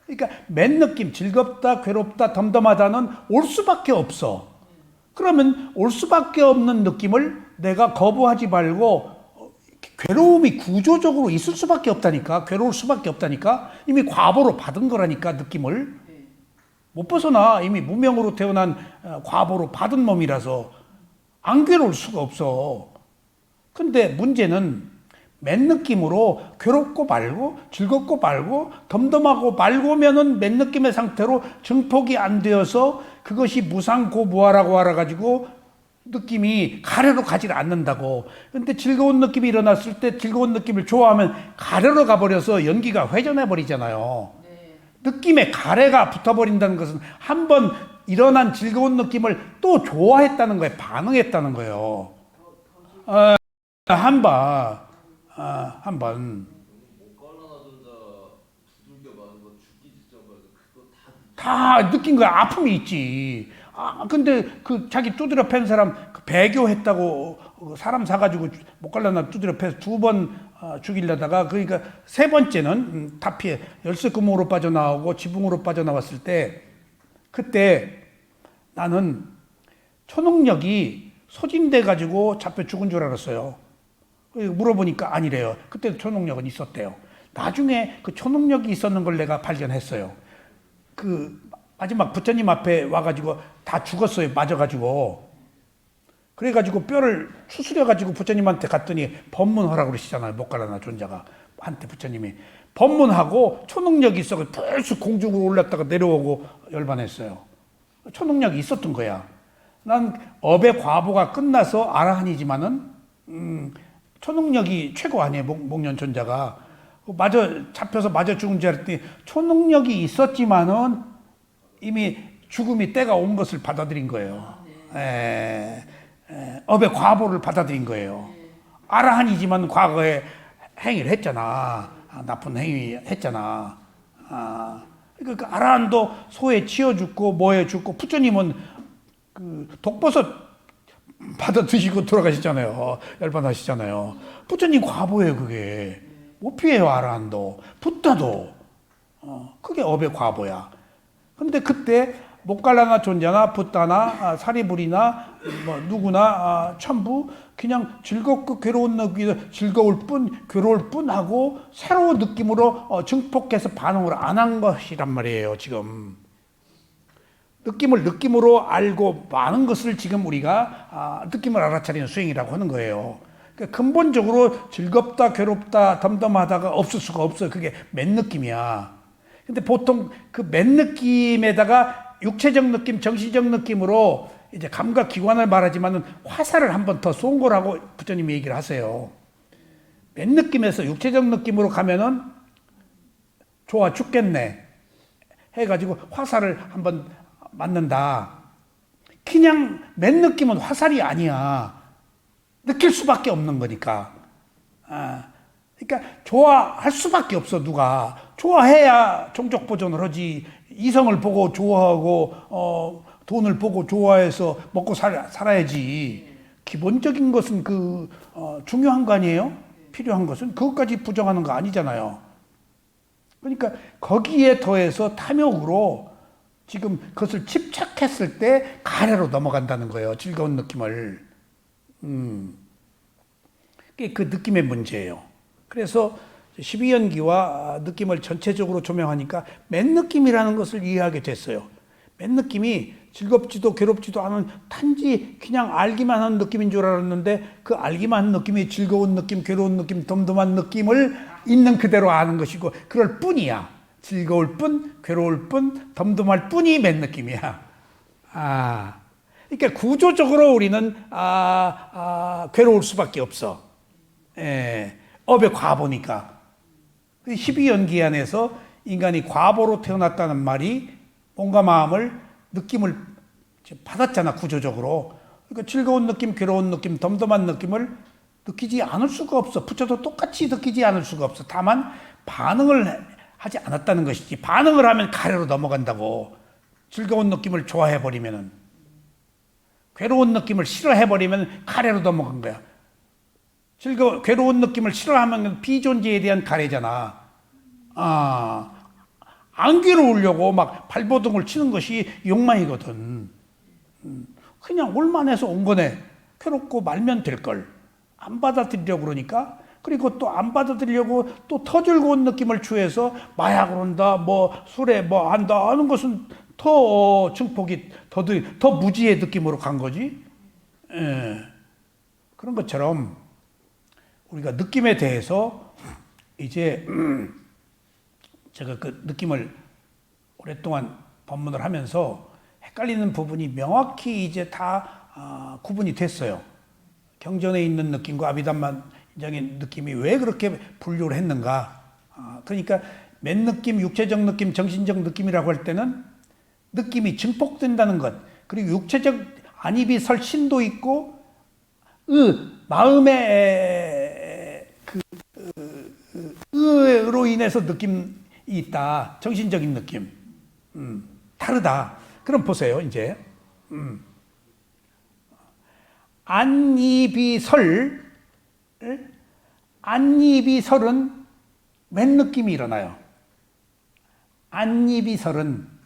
그러니까 맨 느낌, 즐겁다, 괴롭다, 덤덤하다는 올 수밖에 없어. 그러면 올 수밖에 없는 느낌을 내가 거부하지 말고 괴로움이 구조적으로 있을 수밖에 없다니까. 괴로울 수밖에 없다니까. 이미 과보로 받은 거라니까 느낌을. 못 벗어나. 이미 무명으로 태어난 과보로 받은 몸이라서 안 괴로울 수가 없어. 근데 문제는 맨 느낌으로 괴롭고 말고 즐겁고 말고 덤덤하고 말고면은 맨 느낌의 상태로 증폭이 안 되어서 그것이 무상고무하라고 알아가지고 느낌이 가래로 가지 않는다고. 근데 즐거운 느낌이 일어났을 때 즐거운 느낌을 좋아하면 가래로 가버려서 연기가 회전해 버리잖아요. 느낌에 가래가 붙어버린다는 것은 한번 일어난 즐거운 느낌을 또 좋아했다는 거예요. 반응했다는 거예요. 한 번. 못 갈라나든가 두들겨 맞아서 죽기 직전까지 그거 다 느낀 거야. 아픔이 있지. 근데 그 자기 두드려 팬 사람 배교했다고 사람 사가지고 못 갈라나 두드려 패서 2번 죽이려다가 그러니까 세 번째는 다 피해 열쇠구멍으로 빠져나오고 지붕으로 빠져나왔을 때 그때 나는 초능력이 소진돼 가지고 잡혀 죽은 줄 알았어요. 물어보니까 아니래요. 그때 초능력은 있었대요. 나중에 그 초능력이 있었는 걸 내가 발견했어요. 그 마지막 부처님 앞에 와가지고 다 죽었어요. 맞아가지고. 그래가지고 뼈를 수술해가지고 부처님한테 갔더니 법문하라고 그러시잖아요. 목갈라나 존자가 한테 부처님이 법문하고 초능력이 있어 벌써 공중으로 올랐다가 내려오고 열반했어요. 초능력이 있었던 거야. 난 업의 과보가 끝나서 아라한이지만은 초능력이 최고 아니에요. 목련 존자가 맞아 잡혀서 맞아 죽은 줄 알았더니 초능력이 있었지만은 이미 죽음이 때가 온 것을 받아들인 거예요. 업의 과보를 받아들인 거예요. 아라한이지만 과거에 행위를 했잖아. 나쁜 행위 했잖아. 그러니까 아라한도 소에 치여 죽고 뭐에 죽고 부처님은 그 독버섯 받아 드시고 돌아가셨잖아요. 열반하시잖아요. 부처님 과보예요, 그게. 못 피해요, 아라한도. 붓다도. 그게 업의 과보야. 근데 그때 목갈라나 존자나 붓다나 사리불이나 뭐 누구나 천부 그냥 즐겁고 괴로운 느낌, 즐거울 뿐 괴로울 뿐 하고 새로운 느낌으로 증폭해서 반응을 안 한 것이란 말이에요. 지금 느낌을 느낌으로 알고 많은 것을 지금 우리가 느낌을 알아차리는 수행이라고 하는 거예요. 그러니까 근본적으로 즐겁다 괴롭다 덤덤하다가 없을 수가 없어요. 그게 맨 느낌이야. 근데 보통 그 맨 느낌에다가 육체적 느낌, 정신적 느낌으로 이제 감각 기관을 말하지만은 화살을 한 번 더 쏜 거라고 부처님이 얘기를 하세요. 맨 느낌에서 육체적 느낌으로 가면은 좋아 죽겠네 해가지고 화살을 한번 맞는다. 그냥 맨 느낌은 화살이 아니야. 느낄 수밖에 없는 거니까. 그러니까 좋아할 수밖에 없어. 누가 좋아해야 종족 보존을 하지. 이성을 보고 좋아하고 돈을 보고 좋아해서 먹고 살아야지. 기본적인 것은 중요한 거 아니에요? 필요한 것은 그것까지 부정하는 거 아니잖아요. 그러니까 거기에 더해서 탐욕으로 지금 그것을 집착했을 때 가래로 넘어간다는 거예요. 즐거운 느낌을. 그 느낌의 문제예요. 그래서 12연기와 느낌을 전체적으로 조명하니까 맨 느낌이라는 것을 이해하게 됐어요. 맨 느낌이 즐겁지도 괴롭지도 않은 단지 그냥 알기만 한 느낌인 줄 알았는데 그 알기만 한 느낌이 즐거운 느낌, 괴로운 느낌, 덤덤한 느낌을 있는 그대로 아는 것이고 그럴 뿐이야. 즐거울 뿐, 괴로울 뿐, 덤덤할 뿐이 맨 느낌이야. 그러니까 구조적으로 우리는 괴로울 수밖에 없어. 업의 과보니까. 12연기 안에서 인간이 과보로 태어났다는 말이 몸과 마음을 느낌을 받았잖아. 구조적으로. 그러니까 즐거운 느낌, 괴로운 느낌, 덤덤한 느낌을 느끼지 않을 수가 없어. 부처도 똑같이 느끼지 않을 수가 없어. 다만 반응을 하지 않았다는 것이지. 반응을 하면 가래로 넘어간다고. 즐거운 느낌을 좋아해버리면은. 괴로운 느낌을 싫어해버리면 가래로 넘어간 거야. 괴로운 느낌을 싫어하면 비존재에 대한 가래잖아. 안 괴로우려고 막 발버둥을 치는 것이 욕망이거든. 그냥 올만해서 온 거네. 괴롭고 말면 될 걸. 안 받아들이려고 그러니까. 그리고 또 안 받아들이려고 또 더 즐거운 느낌을 취해서 마약을 한다, 뭐 술에 뭐 한다 하는 것은 더 증폭이 더 무지의 느낌으로 간 거지. 그런 것처럼 우리가 느낌에 대해서 이제 제가 그 느낌을 오랫동안 법문을 하면서 헷갈리는 부분이 명확히 이제 다 구분이 됐어요. 경전에 있는 느낌과 아비담마적인 느낌이 왜 그렇게 분류를 했는가. 그러니까 맨 느낌, 육체적 느낌, 정신적 느낌이라고 할 때는 느낌이 증폭된다는 것, 그리고 육체적 안입이 설 신도 있고 마음의 의로 인해서 느낌이 있다. 정신적인 느낌. 다르다. 그럼 보세요, 이제. 안입이 설은 맨 느낌이 일어나요. 안입이 설은.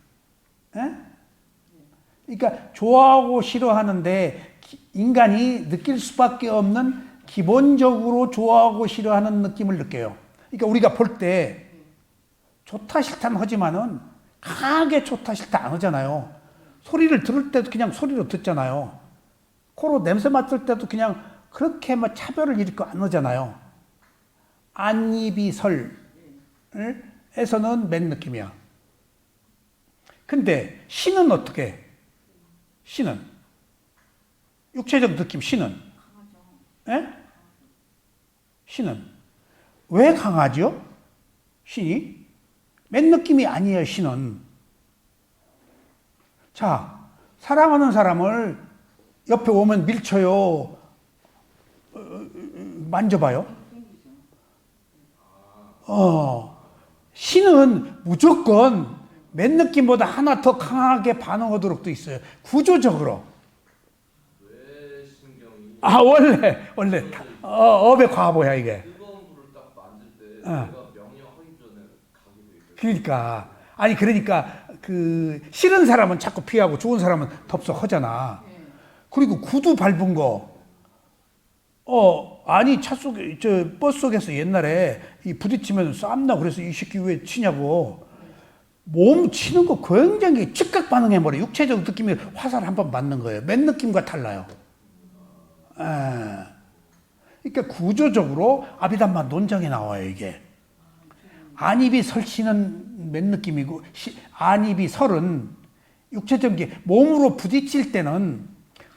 그러니까 좋아하고 싫어하는데 인간이 느낄 수밖에 없는 기본적으로 좋아하고 싫어하는 느낌을 느껴요. 그러니까 우리가 볼 때 좋다 싫다는 하지만은 강하게 좋다 싫다 안 하잖아요. 소리를 들을 때도 그냥 소리로 듣잖아요. 코로 냄새 맡을 때도 그냥 그렇게 막 차별을 일으켜 안 하잖아요. 안이비설에서는 맨 느낌이야. 근데 신은 어떻게? 신은 육체적 느낌, 신은 예? 신은 왜 강하죠? 신이 맨 느낌이 아니에요. 신은 자, 사랑하는 사람을 옆에 오면 밀쳐요, 만져봐요. 신은 무조건 맨 느낌보다 하나 더 강하게 반응하도록 돼 있어요. 구조적으로. 뇌신경이 원래 업의 과보야 이게. 뜨거운 불을 딱 만질 때 내가 명령하기 전에 가게 돼 있어요. 그러니까 그 싫은 사람은 자꾸 피하고 좋은 사람은 덥석하잖아. 그리고 구두 밟은 거. 아니 차 속에 버스 속에서 옛날에 이 부딪히면 쌈나 그래서 이 새끼 왜 치냐고. 몸 치는 거 굉장히 즉각 반응해 버려. 육체적 느낌이 화살 한 번 맞는 거예요. 맨 느낌과 달라요. 그러니까 구조적으로 아비담마 논정에 나와요 이게. 안입이 설치는 맨 느낌이고 안입이 설은 육체적인 게 몸으로 부딪힐 때는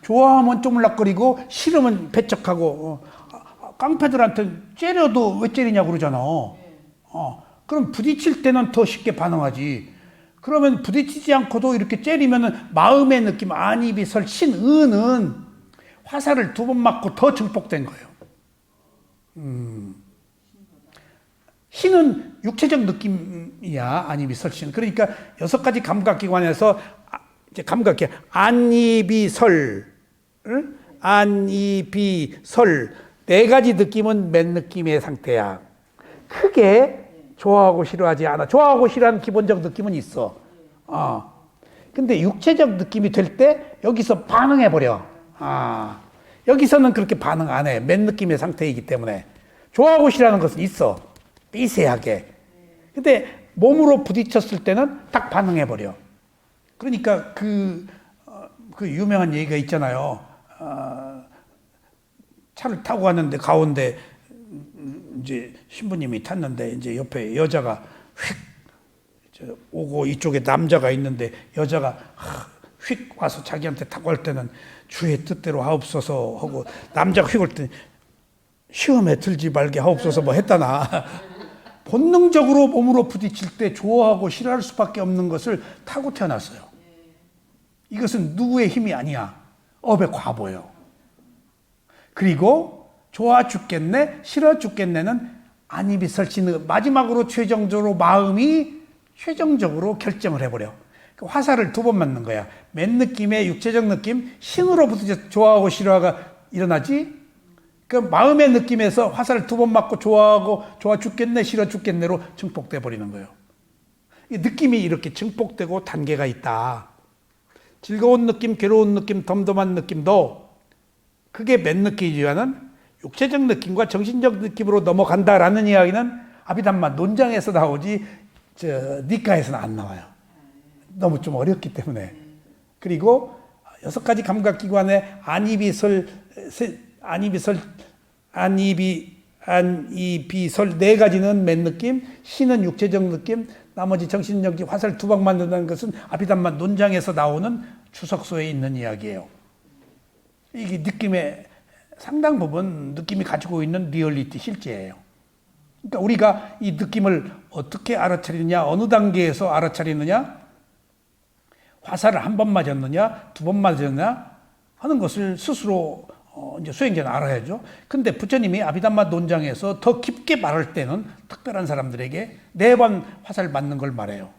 좋아하면 쪼물락거리고 싫으면 배척하고 깡패들한테 째려도 왜 째리냐고 그러잖아. 그럼 부딪힐 때는 더 쉽게 반응하지. 그러면 부딪히지 않고도 이렇게 째리면 마음의 느낌 안입이 설 신은은 화살을 2번 맞고 더 증폭된 거예요. 신은 육체적 느낌이야. 안입이 설 신. 그러니까 6가지 감각기관에서 이제 감각기 안입이 설, 안입이 설 4가지 느낌은 맨 느낌의 상태야. 크게 좋아하고 싫어하지 않아. 좋아하고 싫어하는 기본적 느낌은 있어. 근데 육체적 느낌이 될 때 여기서 반응해 버려. 여기서는 그렇게 반응 안 해. 맨 느낌의 상태이기 때문에. 좋아하고 싫어하는 것은 있어. 미세하게. 근데 몸으로 부딪혔을 때는 딱 반응해 버려. 그러니까 그 유명한 얘기가 있잖아요. 차를 타고 갔는데 가운데 이제 신부님이 탔는데 이제 옆에 여자가 휙 오고 이쪽에 남자가 있는데 여자가 휙 와서 자기한테 타고 할 때는 주의 뜻대로 하옵소서 하고 남자가 휙 올 때 시험에 들지 말게 하옵소서 뭐 했다나. 본능적으로 몸으로 부딪힐 때 좋아하고 싫어할 수밖에 없는 것을 타고 태어났어요. 이것은 누구의 힘이 아니야. 업의 과보예요. 그리고 좋아 죽겠네, 싫어 죽겠네는 안입이 설치는 마지막으로 최종적으로 마음이 최종적으로 결정을 해버려. 화살을 2번 맞는 거야. 맨 느낌의 육체적 느낌, 신으로부터 좋아하고 싫어가 일어나지. 그 마음의 느낌에서 화살을 2번 맞고 좋아하고 좋아 죽겠네, 싫어 죽겠네로 증폭돼 버리는 거예요. 이 느낌이 이렇게 증폭되고 단계가 있다. 즐거운 느낌, 괴로운 느낌, 덤덤한 느낌도 그게 맨 느낌이지만은 육체적 느낌과 정신적 느낌으로 넘어간다라는 이야기는 아비담마 논장에서 나오지 니까에서는 안 나와요. 너무 좀 어렵기 때문에. 그리고 6가지 감각기관에 안입이 설 4가지는 맨 느낌, 신은 육체적 느낌, 나머지 정신적 느낌, 화살 2방 만든다는 것은 아비담마 논장에서 나오는 주석서에 있는 이야기예요. 이게 느낌의 상당 부분 느낌이 가지고 있는 리얼리티 실제예요. 그러니까 우리가 이 느낌을 어떻게 알아차리느냐, 어느 단계에서 알아차리느냐, 화살을 1번 맞았느냐, 2번 맞았느냐 하는 것을 스스로 이제 수행자는 알아야죠. 근데 부처님이 아비담마 논장에서 더 깊게 말할 때는 특별한 사람들에게 4번 화살 맞는 걸 말해요.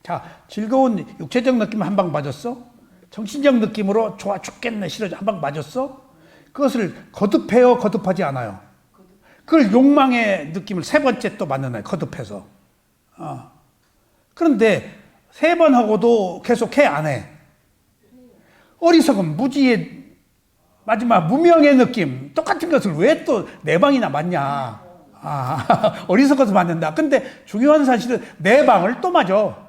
자, 즐거운 육체적 느낌 1방 맞았어? 정신적 느낌으로 좋아 죽겠네, 싫어 한 방 맞았어? 그것을 거듭해요, 거듭하지 않아요? 그걸 욕망의 느낌을 3번째 또 맞는 거예요, 거듭해서. 그런데 3번 하고도 계속 해, 안 해? 어리석은 무지의 마지막 무명의 느낌. 똑같은 것을 왜 또 네 방이나 맞냐. 어리석어서 맞는다. 근데 중요한 사실은 네 방을 또 맞아.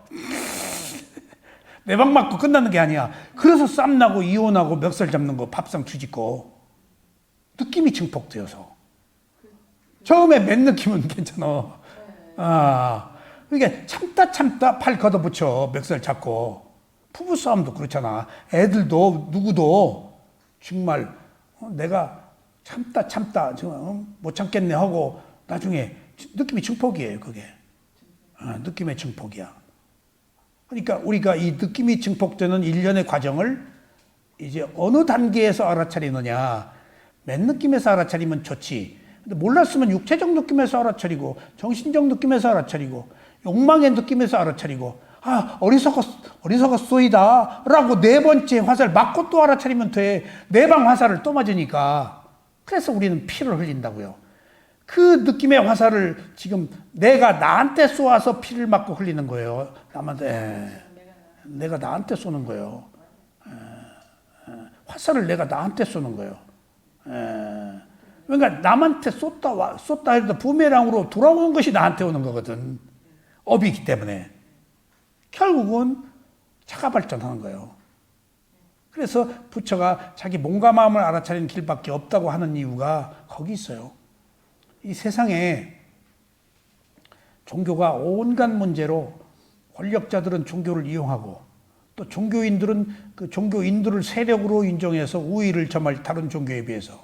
네 방 맞고 끝나는 게 아니야. 그래서 쌈나고 이혼하고 멱살 잡는 거 밥상 뒤집고. 느낌이 증폭되어서. 처음에 맨 느낌은 괜찮아. 그러니까 참다 팔 걷어붙여 멱살 잡고. 부부싸움도 그렇잖아. 애들도 누구도 정말 내가 참다 정말 못 참겠네 하고 나중에 느낌이 증폭이에요. 그게. 느낌의 증폭이야. 그러니까 우리가 이 느낌이 증폭되는 일련의 과정을 이제 어느 단계에서 알아차리느냐. 맨 느낌에서 알아차리면 좋지. 근데 몰랐으면 육체적 느낌에서 알아차리고 정신적 느낌에서 알아차리고 욕망의 느낌에서 알아차리고 어리석었소이다 라고 네 번째 화살 맞고 또 알아차리면 돼. 네 방 화살을 또 맞으니까. 그래서 우리는 피를 흘린다고요. 그 느낌의 화살을 지금 내가 나한테 쏘아서 피를 맞고 흘리는 거예요. 내가 나한테 쏘는 거예요. 화살을 내가 나한테 쏘는 거예요. 그러니까 남한테 쏟다 해도 부메랑으로 돌아오는 것이 나한테 오는 거거든. 업이기 때문에. 결국은 차가 발전하는 거예요. 그래서 부처가 자기 몸과 마음을 알아차리는 길밖에 없다고 하는 이유가 거기 있어요. 이 세상에 종교가 온갖 문제로 권력자들은 종교를 이용하고 또 종교인들은 그 종교인들을 세력으로 인정해서 우위를 점할 다른 종교에 비해서.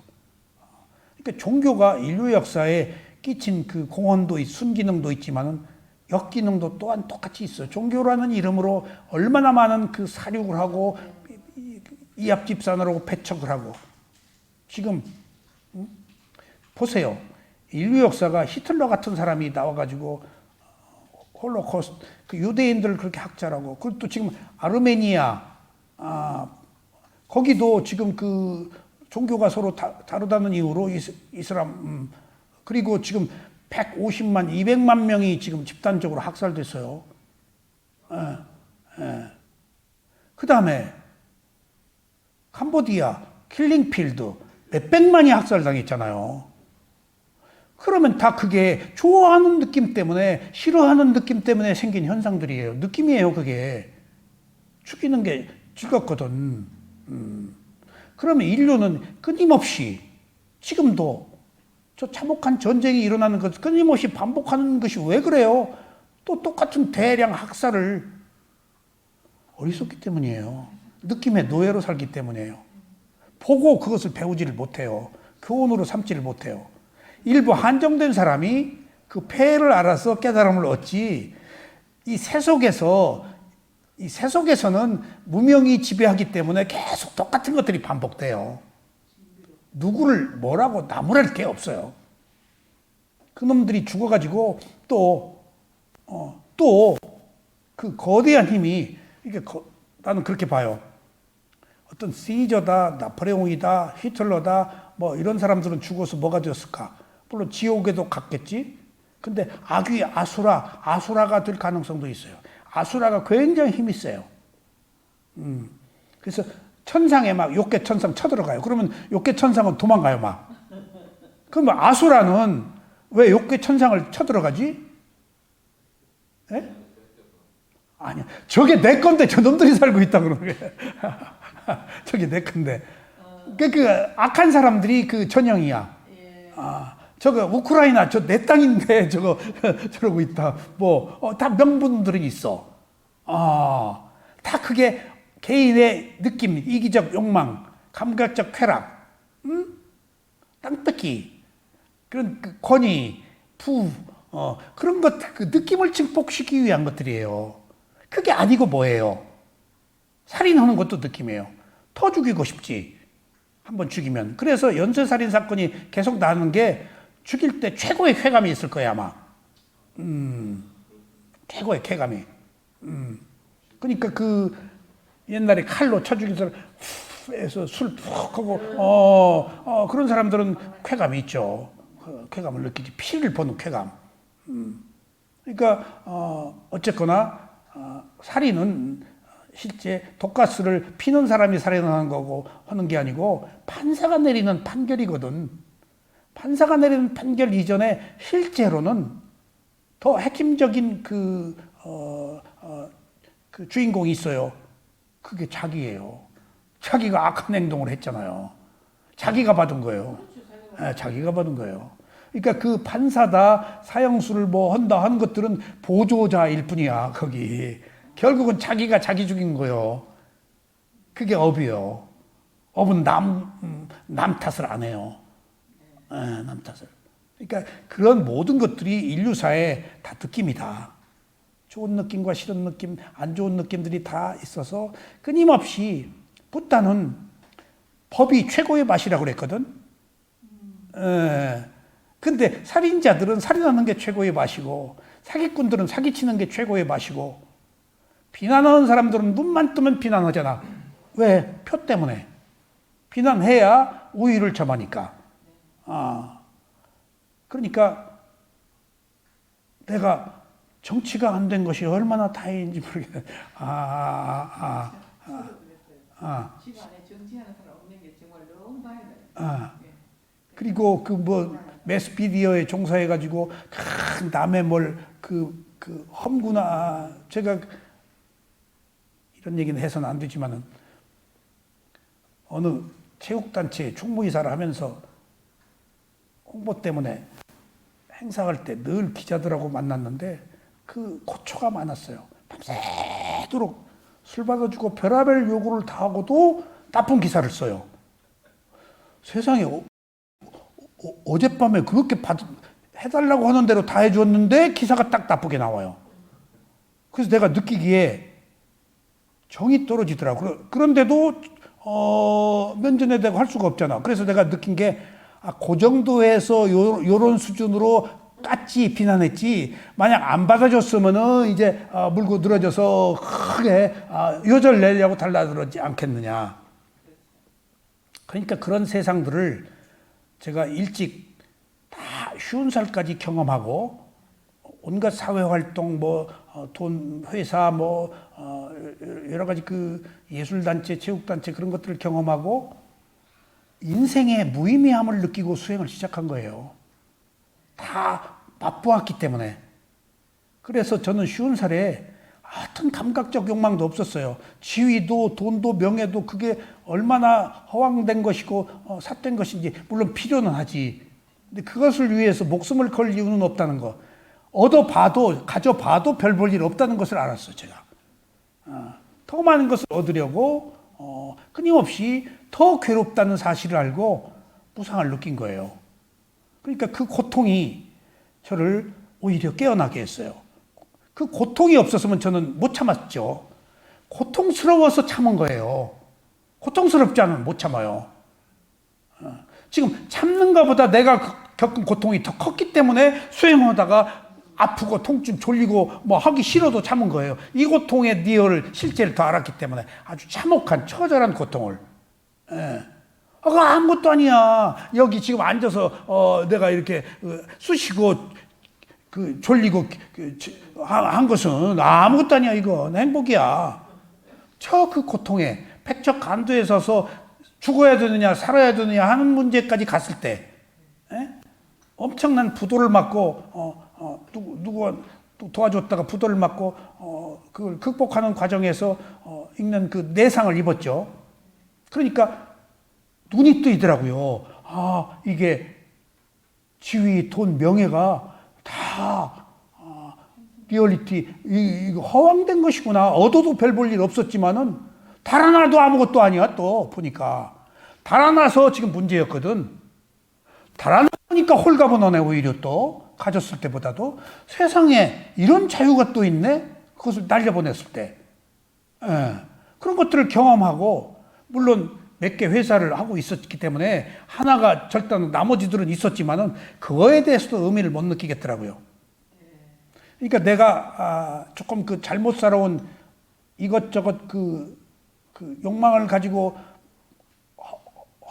그러니까 종교가 인류 역사에 끼친 그 공헌도 순기능도 있지만은 역기능도 또한 똑같이 있어요. 종교라는 이름으로 얼마나 많은 그 사륙을 하고 이합집산을 하고 패척을 하고. 지금 보세요. 인류 역사가 히틀러 같은 사람이 나와가지고 홀로코스트, 그 유대인들을 그렇게 학살하고, 그것도 지금 아르메니아, 거기도 지금 그 종교가 서로 다르다는 이유로 이슬람, 그리고 지금 150만, 200만 명이 지금 집단적으로 학살됐어요. 그 다음에 캄보디아, 킬링필드, 몇백만이 학살당했잖아요. 그러면 다 그게 좋아하는 느낌 때문에, 싫어하는 느낌 때문에 생긴 현상들이에요. 느낌이에요, 그게. 죽이는 게 즐겁거든. 그러면 인류는 끊임없이 지금도 저 참혹한 전쟁이 일어나는 것 끊임없이 반복하는 것이 왜 그래요? 또 똑같은 대량 학살을 어리석기 때문이에요. 느낌의 노예로 살기 때문이에요. 보고 그것을 배우지를 못해요. 교훈으로 삼지를 못해요. 일부 한정된 사람이 그 폐해를 알아서 깨달음을 얻지, 이 세속에서는 무명이 지배하기 때문에 계속 똑같은 것들이 반복돼요. 누구를 뭐라고 나무랄 게 없어요. 그놈들이 죽어가지고 또 그 거대한 힘이, 이게 나는 그렇게 봐요. 어떤 시저다, 나폴레옹이다, 히틀러다, 뭐 이런 사람들은 죽어서 뭐가 되었을까? 물론 지옥에도 갔겠지. 근데 악귀 아수라가 될 가능성도 있어요. 아수라가 굉장히 힘이 세요. 그래서 천상에 막 욕계 천상 쳐들어가요. 그러면 욕계 천상은 도망가요, 막. 그러면 아수라는 왜 욕계 천상을 쳐들어가지? 예? 아니야. 저게 내 건데 저놈들이 살고 있다 그러는 거예요. 저게 내 건데. 그 악한 사람들이 그 전형이야. 저거 우크라이나 저 내 땅인데 저러고 있다. 다 명분들이 있어. 다 그게 개인의 느낌, 이기적 욕망, 감각적 쾌락, 땅 뺏기, 그런 그 권위, 그런 것, 그 느낌을 증폭시키기 위한 것들이에요. 그게 아니고 뭐예요? 살인하는 것도 느낌이에요. 더 죽이고 싶지. 한번 죽이면. 그래서 연쇄살인 사건이 계속 나는 게 죽일 때 최고의 쾌감이 있을 거야, 아마. 최고의 쾌감이. 그러니까 그 옛날에 칼로 쳐 죽인 사람, 해서 술 푹 하고, 그런 사람들은 쾌감이 있죠. 쾌감을 느끼지. 피를 보는 쾌감. 그러니까, 어쨌거나, 살인은 실제 독가스를 피는 사람이 살해당한 거고 하는 게 아니고 판사가 내리는 판결이거든. 판사가 내리는 판결 이전에 실제로는 더 핵심적인 그 주인공이 있어요. 그게 자기예요. 자기가 악한 행동을 했잖아요. 자기가 받은 거예요. 자기가 받은 거예요. 그러니까 그 판사다, 사형수를 뭐 한다 하는 것들은 보조자일 뿐이야, 거기. 결국은 자기가 자기 죽인 거예요. 그게 업이요. 업은 남 탓을 안 해요. 남 탓을. 그러니까 그런 모든 것들이 인류사에 다 느낌이다. 좋은 느낌과 싫은 느낌, 안 좋은 느낌들이 다 있어서 끊임없이 부다는 법이 최고의 맛이라고 그랬거든. 근데 살인자들은 살인하는 게 최고의 맛이고 사기꾼들은 사기치는 게 최고의 맛이고 비난하는 사람들은 눈만 뜨면 비난하잖아. 왜? 표 때문에. 비난해야 우위를 점하니까. 그러니까 내가 정치가 안 된 것이 얼마나 다행인지 모르겠네. 집안에 정치하는 사람 없는 게 정말 너무 다행이다. 그리고 그 뭐 매스미디어에 종사해가지고 남의 뭘 그 험구나. 제가 이런 얘기는 해서는 안 되지만은 어느 체육단체 총무이사를 하면서 홍보 때문에 행사할 때 늘 기자들하고 만났는데 그 고초가 많았어요. 밤새도록 술 받아주고 별의별 요구를 다 하고도 나쁜 기사를 써요. 세상에 어젯밤에 그렇게 해달라고 하는 대로 다 해줬는데 기사가 딱 나쁘게 나와요. 그래서 내가 느끼기에 정이 떨어지더라고. 그런데도 면전에대고 할 수가 없잖아. 그래서 내가 느낀 게 그 정도에서 요런 수준으로 깠지 비난했지 만약 안 받아줬으면은 이제 물고 늘어져서 크게 요절 내려고 달라들었지 않겠느냐. 그러니까 그런 세상들을 제가 일찍 다 50살까지 경험하고 온갖 사회활동 돈 회사 여러 가지 그 예술단체 체육단체 그런 것들을 경험하고 인생의 무의미함을 느끼고 수행을 시작한 거예요. 다 맛보았기 때문에. 그래서 저는 50살에 어떤 감각적 욕망도 없었어요. 지위도 돈도 명예도 그게 얼마나 허황된 것이고 삿된 것인지 물론 필요는 하지. 근데 그것을 위해서 목숨을 걸 이유는 없다는 거. 얻어봐도 가져봐도 별 볼 일 없다는 것을 알았어요. 제가. 더 많은 것을 얻으려고 끊임없이 더 괴롭다는 사실을 알고 무상을 느낀 거예요. 그러니까 그 고통이 저를 오히려 깨어나게 했어요. 그 고통이 없었으면 저는 못 참았죠. 고통스러워서 참은 거예요. 고통스럽지 않으면 못 참아요. 지금 참는 것보다 내가 겪은 고통이 더 컸기 때문에 수행하다가 아프고 통증 졸리고 하기 싫어도 참은 거예요. 이 고통의 리얼을 실제를 더 알았기 때문에 아주 참혹한 처절한 고통을. 그거 아무것도 아니야. 여기 지금 앉아서 내가 이렇게 쑤시고 졸리고 한 것은 아무것도 아니야. 이건 행복이야. 저 그 고통에 백척간두에 서서 죽어야 되느냐 살아야 되느냐 하는 문제까지 갔을 때 엄청난 부도를 맞고 누구가 도와줬다가 부도를 맞고 그걸 극복하는 과정에서 읽는 그 내상을 입었죠. 그러니까 눈이 뜨이더라고요. 이게 지위, 돈, 명예가 다 리얼리티 이거 허황된 것이구나. 얻어도 별 볼 일 없었지만은 달아나도 아무것도 아니야. 또 보니까 달아나서 지금 문제였거든. 달아나니까 홀가분하네. 오히려 또 가졌을 때보다도 세상에 이런 자유가 또 있네. 그것을 날려보냈을 때 그런 것들을 경험하고 물론 몇 개 회사를 하고 있었기 때문에 하나가 절단 나머지들은 있었지만은 그거에 대해서도 의미를 못 느끼겠더라고요. 그러니까 내가 조금 그 잘못 살아온 이것저것 그 욕망을 가지고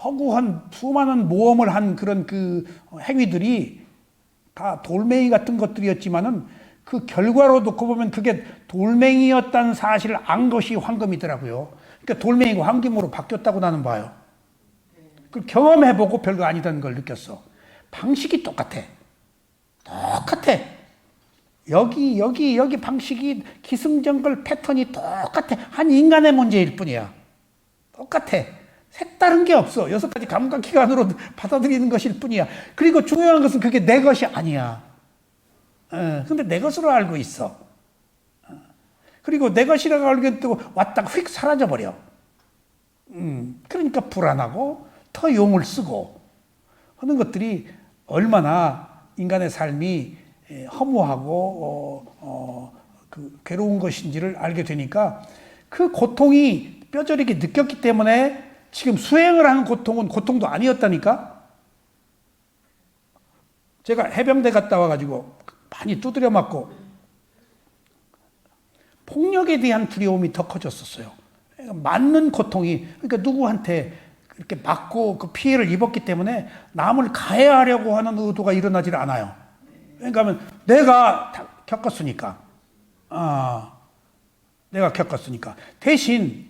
허구한 수많은 모험을 한 그런 그 행위들이 다 돌멩이 같은 것들이었지만은 그 결과로 놓고 보면 그게 돌멩이였다는 사실을 안 것이 황금이더라고요. 그러니까 돌멩이가 황금으로 바뀌었다고 나는 봐요. 그걸 경험해보고 별거 아니다는 걸 느꼈어. 방식이 똑같아. 똑같아. 여기 방식이 기승전결 패턴이 똑같아. 한 인간의 문제일 뿐이야. 똑같아. 색다른 게 없어. 6가지 감각기관으로 받아들이는 것일 뿐이야. 그리고 중요한 것은 그게 내 것이 아니야. 근데 내 것으로 알고 있어. 그리고 내 것이라고 알고 있고 왔다가 휙 사라져버려. 그러니까 불안하고 더 용을 쓰고 하는 것들이 얼마나 인간의 삶이 허무하고 그 괴로운 것인지를 알게 되니까 그 고통이 뼈저리게 느꼈기 때문에 지금 수행을 하는 고통은 고통도 아니었다니까. 제가 해병대 갔다 와가지고 많이 두드려 맞고 폭력에 대한 두려움이 더 커졌었어요. 맞는 고통이, 그러니까 누구한테 이렇게 맞고 그 피해를 입었기 때문에 남을 가해하려고 하는 의도가 일어나질 않아요. 그러니까 내가 겪었으니까. 내가 겪었으니까. 대신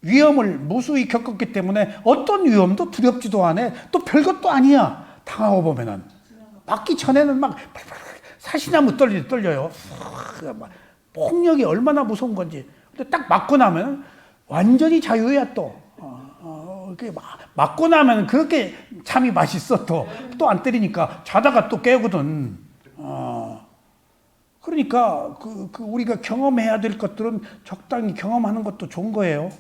위험을 무수히 겪었기 때문에 어떤 위험도 두렵지도 않아. 또 별것도 아니야. 당하고 보면은. 맞기 전에는 막 사시나무 떨려요. 폭력이 얼마나 무서운 건지. 근데 딱 맞고 나면 완전히 자유야 또. 맞고 나면 그렇게 참이 맛있어 또 안 때리니까 자다가 또 깨거든. 그러니까 우리가 경험해야 될 것들은 적당히 경험하는 것도 좋은 거예요.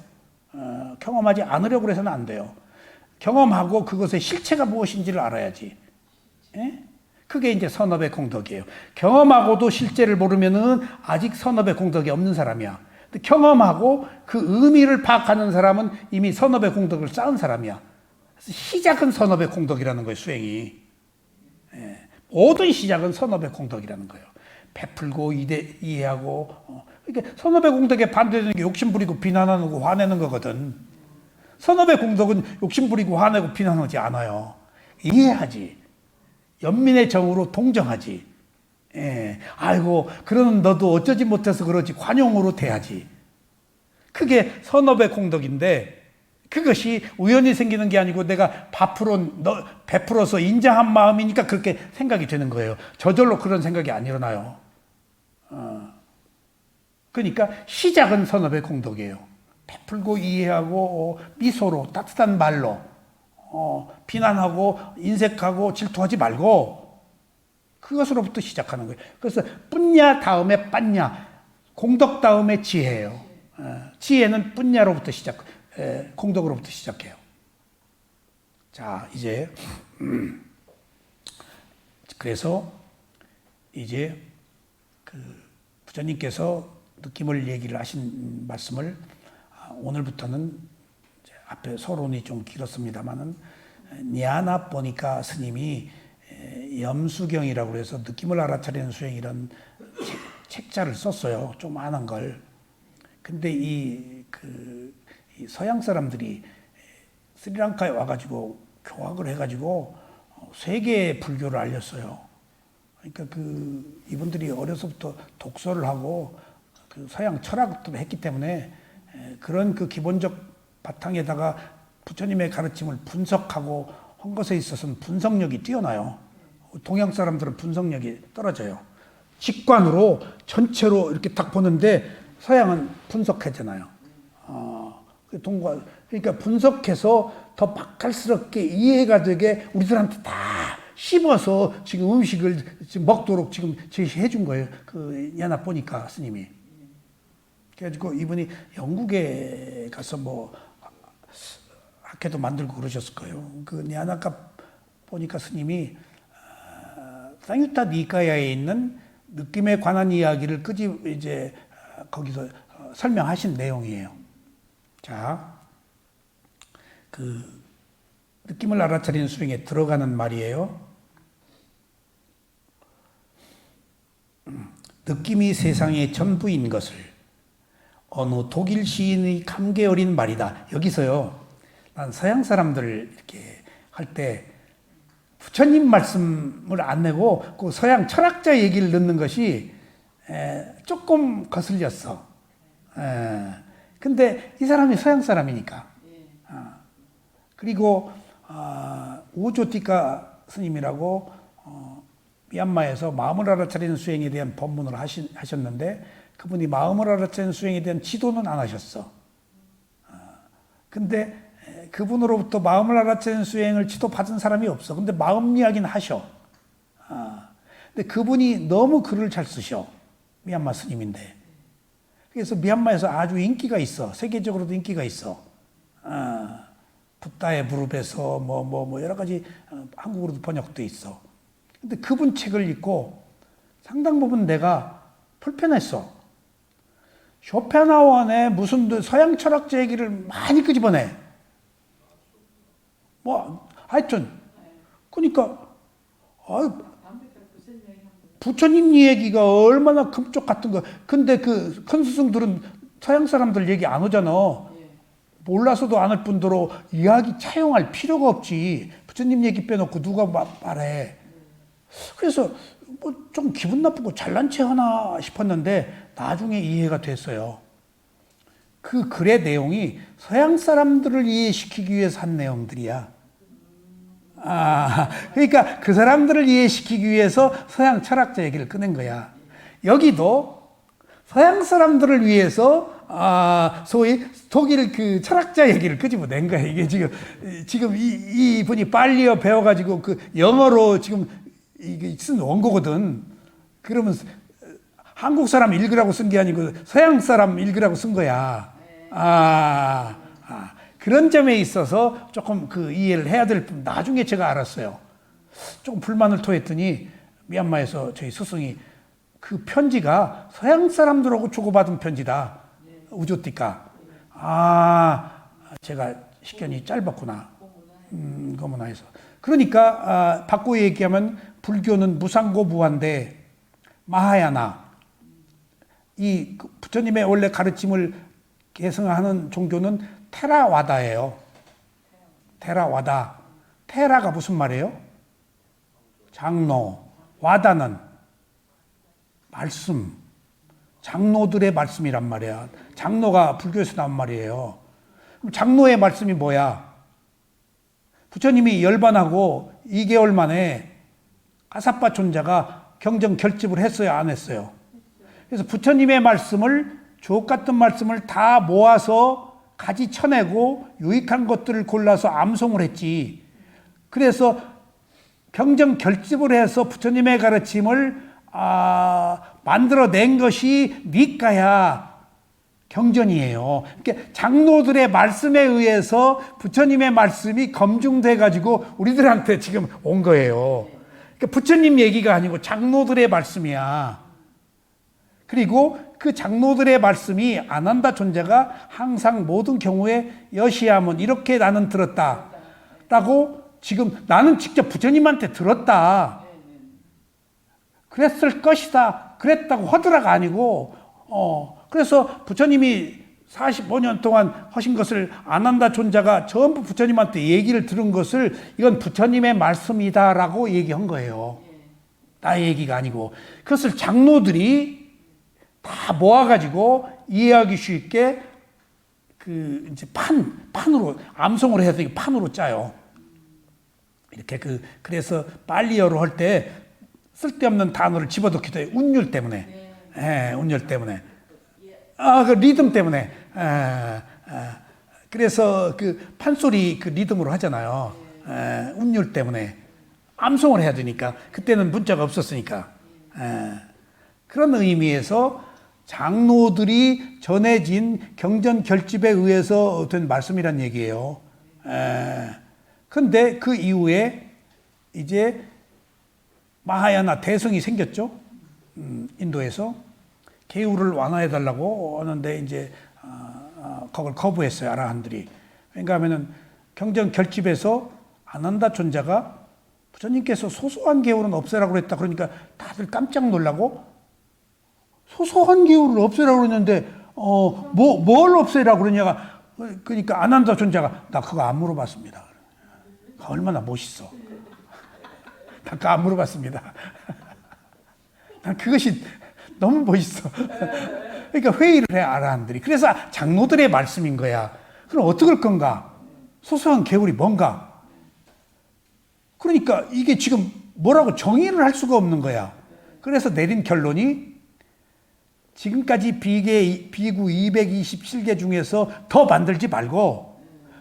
경험하지 않으려고 해서는 안 돼요. 경험하고 그것의 실체가 무엇인지를 알아야지. 예? 그게 이제 선업의 공덕이에요. 경험하고도 실제를 모르면은 아직 선업의 공덕이 없는 사람이야. 근데 경험하고 그 의미를 파악하는 사람은 이미 선업의 공덕을 쌓은 사람이야. 그래서 시작은 선업의 공덕이라는 거예요, 수행이. 예. 모든 시작은 선업의 공덕이라는 거예요. 베풀고 이해하고. 그러니까 선업의 공덕에 반대되는 게 욕심 부리고 비난하는 거, 화내는 거거든. 선업의 공덕은 욕심 부리고 화내고 비난하지 않아요. 이해하지. 연민의 정으로 동정하지. 예. 아이고, 그러는 너도 어쩌지 못해서 그러지. 관용으로 대하지. 그게 선업의 공덕인데, 그것이 우연히 생기는 게 아니고 내가 베풀어서 인자한 마음이니까 그렇게 생각이 되는 거예요. 저절로 그런 생각이 안 일어나요. 그러니까 시작은 선업의 공덕이에요. 베풀고 이해하고 미소로 따뜻한 말로 비난하고 인색하고 질투하지 말고 그것으로부터 시작하는 거예요. 그래서 뿐냐 다음에 빤냐, 공덕 다음에 지혜예요. 지혜는 뿐냐로부터 공덕으로부터 시작해요. 자, 이제 그래서 이제 그 부처님께서 느낌을 얘기를 하신 말씀을 오늘부터는 앞에 서론이 좀 길었습니다만은 니아나 보니까 스님이 염수경이라고 해서 느낌을 알아차리는 수행 이런 책자를 썼어요. 좀 아는 걸. 근데 이 서양 사람들이 스리랑카에 와가지고 교학을 해가지고 세계 불교를 알렸어요. 그러니까 이분들이 어려서부터 독서를 하고 그 서양 철학도 했기 때문에 그런 그 기본적 바탕에다가 부처님의 가르침을 분석하고 한 것에 있어서는 분석력이 뛰어나요. 동양 사람들은 분석력이 떨어져요. 직관으로 전체로 이렇게 딱 보는데 서양은 분석하잖아요. 그러니까 분석해서 더 맛깔스럽게 이해가 되게 우리들한테 다 씹어서 지금 음식을 지금 먹도록 지금 제시해 준 거예요. 야나 보니까 스님이. 그래가지고 이분이 영국에 가서 뭐 학회도 만들고 그러셨을 거예요. 야나카 보니까 스님이 상유타 니카야에 있는 느낌에 관한 이야기를 이제 거기서 설명하신 내용이에요. 자, 느낌을 알아차리는 수행에 들어가는 말이에요. 느낌이 세상의 전부인 것을 어느 독일 시인의 감개 어린 말이다. 여기서요, 난 서양 사람들 이렇게 할 때 부처님 말씀을 안 내고 그 서양 철학자 얘기를 넣는 것이 조금 거슬렸어. 근데 이 사람이 서양 사람이니까. 그리고 우조티카 스님이라고 미얀마에서 마음을 알아차리는 수행에 대한 법문을 하셨는데 그분이 마음을 알아차리는 수행에 대한 지도는 안 하셨어. 근데 그분으로부터 마음을 알아차리는 수행을 지도받은 사람이 없어. 근데 마음 이야기는 하셔. 근데 그분이 너무 글을 잘 쓰셔. 미얀마 스님인데. 그래서 미얀마에서 아주 인기가 있어. 세계적으로도 인기가 있어. 붓다의 무릎에서 뭐 여러 가지 한국어로도 번역돼 있어. 근데 그분 책을 읽고 상당 부분 내가 불편했어. 쇼펜하우어의 무슨 서양 철학자 얘기를 많이 끄집어내. 뭐 하여튼 그러니까 부처님 얘기가 얼마나 금쪽 같은 거. 근데 그 큰 스승들은 서양 사람들 얘기 안 오잖아. 몰라서도 안 할 뿐더러 이야기 차용할 필요가 없지. 부처님 얘기 빼놓고 누가 말해. 그래서 뭐 좀 기분 나쁘고 잘난 체 하나 싶었는데 나중에 이해가 됐어요. 그 글의 내용이 서양 사람들을 이해시키기 위해서 한 내용들이야. 그러니까 그 사람들을 이해시키기 위해서 서양 철학자 얘기를 꺼낸 거야. 여기도 서양 사람들을 위해서 소위 독일 그 철학자 얘기를 끄집어낸 거야. 이게 지금 이 분이 빨리어 배워가지고 그 영어로 지금 이게 쓴 원고거든. 그러면 한국 사람 읽으라고 쓴 게 아니고 서양 사람 읽으라고 쓴 거야. 그런 점에 있어서 조금 그 이해를 해야 될 뿐. 나중에 제가 알았어요. 조금 불만을 토했더니 미얀마에서 저희 스승이 그 편지가 서양 사람들하고 주고받은 편지다. 우조티카. 제가 식견이 짧았구나. 거문화에서. 그러니까 바꿔 얘기하면 불교는 무상고 무한대 마하야나. 이 부처님의 원래 가르침을 계승하는 종교는 테라와다예요. 테라와다. 테라가 무슨 말이에요? 장로. 와다는 말씀. 장로들의 말씀이란 말이야. 장로가 불교에서 나온 말이에요. 그럼 장로의 말씀이 뭐야? 부처님이 열반하고 2개월 만에 가사파 존자가 경전 결집을 했어요? 안 했어요? 그래서 부처님의 말씀을 주옥 같은 말씀을 다 모아서 가지 쳐내고 유익한 것들을 골라서 암송을 했지. 그래서 경전 결집을 해서 부처님의 가르침을 만들어낸 것이 니까야 경전이에요. 그러니까 장로들의 말씀에 의해서 부처님의 말씀이 검증돼 가지고 우리들한테 지금 온 거예요. 그러니까 부처님 얘기가 아니고 장로들의 말씀이야. 그리고 그 장로들의 말씀이 아난다 존자가 항상 모든 경우에 여시야문 이렇게 나는 들었다 라고 지금 나는 직접 부처님한테 들었다. 그랬을 것이다. 그랬다고 하더라가 아니고 그래서 부처님이 45년 동안 하신 것을 아난다 존자가 전부 부처님한테 얘기를 들은 것을 이건 부처님의 말씀이다라고 얘기한 거예요. 나의 얘기가 아니고. 그것을 장로들이 다 모아가지고 이해하기 쉽게 그 이제 판으로 암송을 해서 판으로 짜요. 이렇게 그래서 빨리어로 할 때 쓸데없는 단어를 집어넣기도 해요. 운율 때문에. 운율 때문에. 그 리듬 때문에. 그래서 그 판소리 그 리듬으로 하잖아요. 운율 때문에. 암송을 해야 되니까. 그때는 문자가 없었으니까. 그런 의미에서 장로들이 전해진 경전 결집에 의해서 된 말씀이란 얘기예요. 근데 그 이후에 이제 마하야나 대성이 생겼죠. 인도에서 계율을 완화해달라고 하는데 이제 그걸 거부했어요. 아라한들이. 왜냐하면은 경전 결집에서 아난다 존자가 부처님께서 소소한 계율은 없애라고 그랬다. 그러니까 다들 깜짝 놀라고 소소한 계율을 없애라고 그랬는데 뭘 없애라고 그러냐가 그러니까 아난다 존자가 나 그거 안 물어봤습니다. 얼마나 멋있어. 나 그거 안 물어봤습니다. 난 그것이 너무 멋있어. 그러니까 회의를 해 아라한들이. 그래서 장로들의 말씀인 거야. 그럼 어떻게 할 건가? 소소한 계율이 뭔가? 그러니까 이게 지금 뭐라고 정의를 할 수가 없는 거야. 그래서 내린 결론이 지금까지 비구 227개 중에서 더 만들지 말고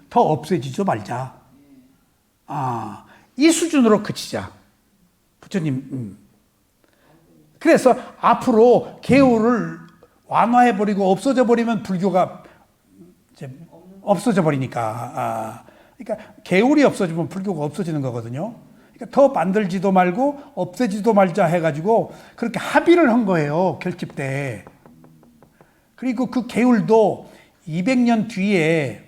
더 없애지도 말자. 이 수준으로 그치자. 부처님. 그래서 앞으로 계율을 완화해버리고 없어져 버리면 불교가 이제 없어져 버리니까. 그러니까 계율이 없어지면 불교가 없어지는 거거든요. 그러니까 더 만들지도 말고 없애지도 말자 해가지고 그렇게 합의를 한 거예요. 결집 때. 그리고 그 계율도 200년 뒤에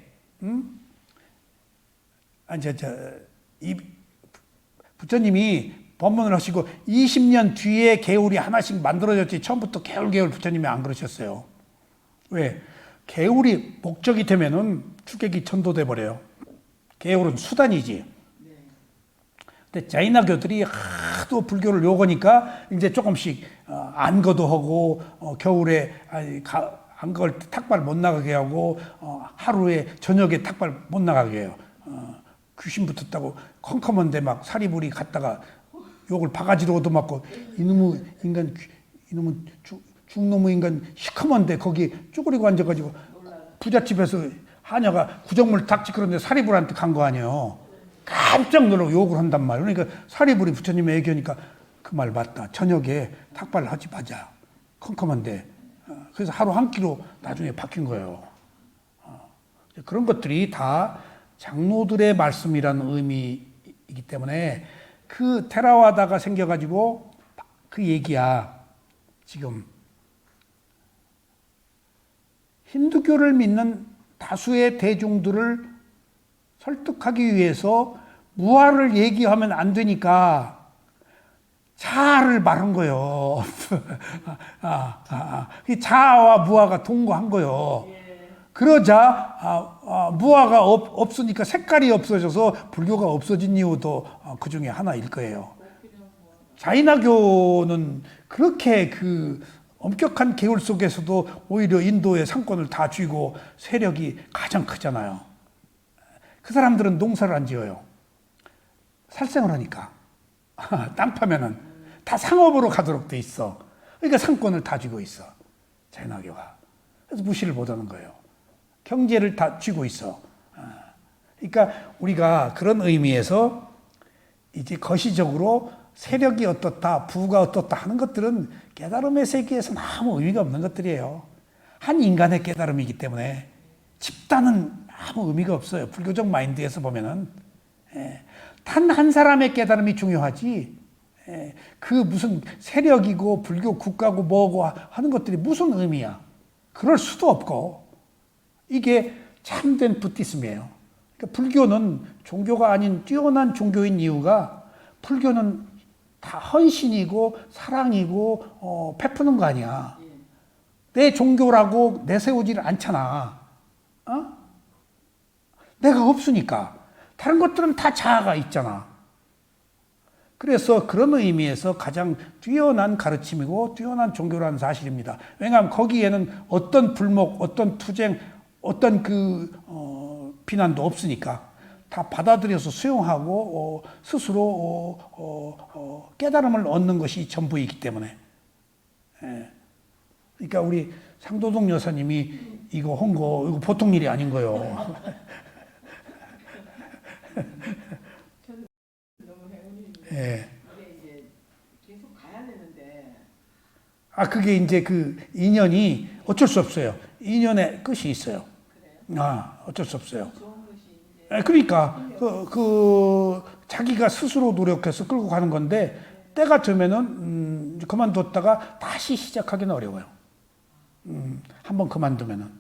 부처님이 법문을 하시고 20년 뒤에 계율이 하나씩 만들어졌지 처음부터 계율 부처님이 안 그러셨어요. 왜? 계율이 목적이 되면은 추객이 천도돼 버려요. 계율은 수단이지. 근데 자이나교들이 하도 불교를 요구하니까 이제 조금씩 안거도 하고 겨울에 안걸 탁발 못 나가게 하고 하루에 저녁에 탁발 못 나가게 해요. 귀신 붙었다고 컴컴한데 막 사리부리 갔다가 욕을 바가지로 얻어맞고 이놈의 인간 이놈은 죽놈의 인간 시커먼데 거기 쪼그리고 앉아가지고 부잣집에서 하녀가 구정물 닭집 그런데 사리불한테 간 거 아니에요. 깜짝 놀라고 욕을 한단 말이에요. 그러니까 사리불이 부처님의 애교니까 그 말 맞다. 저녁에 탁발을 하지 마자. 컴컴한데. 그래서 하루 한 끼로 나중에 바뀐 거예요. 그런 것들이 다 장로들의 말씀이라는 의미이기 때문에 그 테라와다가 생겨가지고 그 얘기야. 지금 힌두교를 믿는 다수의 대중들을 설득하기 위해서 무아를 얘기하면 안 되니까 자아를 말한 거예요. 자아와 무아가 동거한 거예요. 그러자 무아가 없으니까 색깔이 없어져서 불교가 없어진 이유도 그 중에 하나일 거예요. 자이나교는 그렇게 그 엄격한 계율 속에서도 오히려 인도의 상권을 다 쥐고 세력이 가장 크잖아요. 그 사람들은 농사를 안 지어요. 살생을 하니까. 땅 파면은 다 상업으로 가도록 돼 있어. 그러니까 상권을 다 쥐고 있어. 자이나교가. 그래서 무시를 못하는 거예요. 경제를 다 쥐고 있어. 그러니까 우리가 그런 의미에서 이제 거시적으로 세력이 어떻다, 부가 어떻다 하는 것들은 깨달음의 세계에서는 아무 의미가 없는 것들이에요. 한 인간의 깨달음이기 때문에 집단은 아무 의미가 없어요. 불교적 마인드에서 보면은. 단 한 사람의 깨달음이 중요하지. 그 무슨 세력이고 불교 국가고 뭐고 하는 것들이 무슨 의미야. 그럴 수도 없고. 이게 참된 부티즘이에요. 그러니까 불교는 종교가 아닌 뛰어난 종교인 이유가 불교는 다 헌신이고 사랑이고 베푸는 거 아니야. 내 종교라고 내세우지를 않잖아. 내가 없으니까. 다른 것들은 다 자아가 있잖아. 그래서 그런 의미에서 가장 뛰어난 가르침이고 뛰어난 종교라는 사실입니다. 왜냐하면 거기에는 어떤 불목, 어떤 투쟁, 어떤 비난도 없으니까 다 받아들여서 수용하고 스스로 깨달음을 얻는 것이 전부이기 때문에. 그러니까 우리 상도동 여사님이 이거 홍거 이거 보통 일이 아닌 거요. 너무 행운입니다. 예. 이게 이제 계속 가야 되는데. 그게 이제 그 인연이 어쩔 수 없어요. 인연의 끝이 있어요. 어쩔 수 없어요. 그러니까 자기가 스스로 노력해서 끌고 가는 건데 때가 되면은 그만뒀다가 다시 시작하기는 어려워요. 한번 그만두면은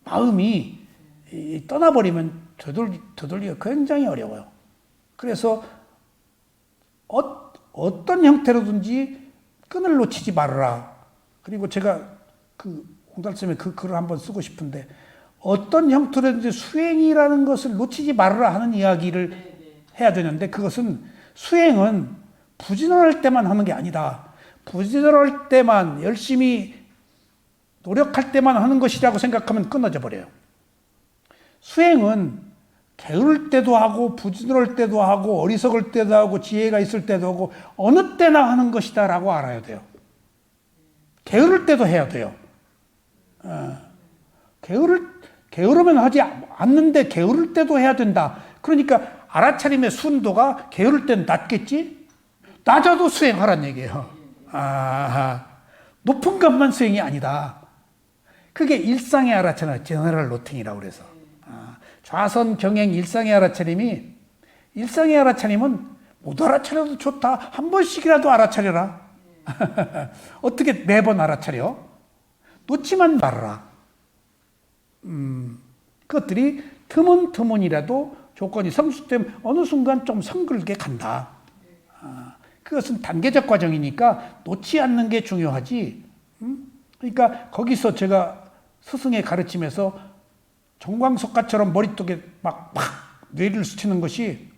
마음이 떠나버리면 되돌리기가 굉장히 어려워요. 그래서 어떤 형태로든지 끈을 놓치지 말아라. 그리고 제가 홍달쌤의 그 글을 한번 쓰고 싶은데 어떤 형태로든지 수행이라는 것을 놓치지 말아라 하는 이야기를 해야 되는데 그것은 수행은 부진할 때만 하는 게 아니다. 부지런할 때만 열심히 노력할 때만 하는 것이라고 생각하면 끊어져 버려요. 수행은 게으를 때도 하고 부지런할 때도 하고 어리석을 때도 하고 지혜가 있을 때도 하고 어느 때나 하는 것이다 라고 알아야 돼요. 게으를 때도 해야 돼요. 게으르면 하지 않는데 게으를 때도 해야 된다. 그러니까 알아차림의 순도가 게으를 때는 낮겠지? 낮아도 수행하란 얘기예요. 높은 것만 수행이 아니다. 그게 일상의 알아차림, 제너럴 로팅이라고 그래서. 좌선 병행 일상의 알아차림이, 일상의 알아차림은 못 알아차려도 좋다. 한 번씩이라도 알아차려라. 어떻게 매번 알아차려? 놓지만 말아라. 그것들이 드문드문이라도 조건이 성숙되면 어느 순간 좀 성글게 간다. 그것은 단계적 과정이니까 놓지 않는 게 중요하지. 그러니까 거기서 제가 스승의 가르침에서 정광석가처럼 머릿속에 막 뇌를 스치는 것이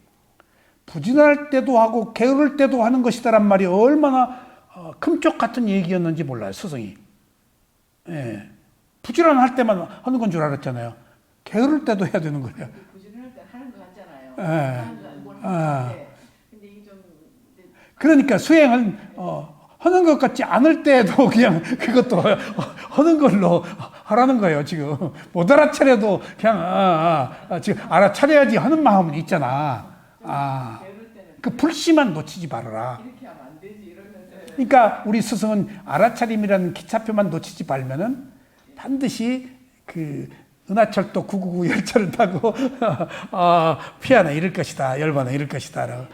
부진할 때도 하고 게으를 때도 하는 것이다란 말이 얼마나 금쪽 같은 얘기였는지 몰라요, 스승이. 예. 부지런할 때만 하는 건 줄 알았잖아요. 게으를 때도 해야 되는 거예요. 부지런할 때 하는 것 같잖아요. 예. 근데 이게 좀 그러니까 수행은 하는 것 같지 않을 때도 그냥 그것도 하는 걸로 하라는 거예요, 지금. 못 알아차려도 그냥, 지금 알아차려야지 하는 마음은 있잖아. 그 불씨만 놓치지 말아라. 이렇게 하면 안 되지 이러면서. 그러니까 우리 스승은 알아차림이라는 기차표만 놓치지 말면은 반드시 그 은하철도 999 열차를 타고 피하나 이럴 것이다, 열반나 이럴 것이다.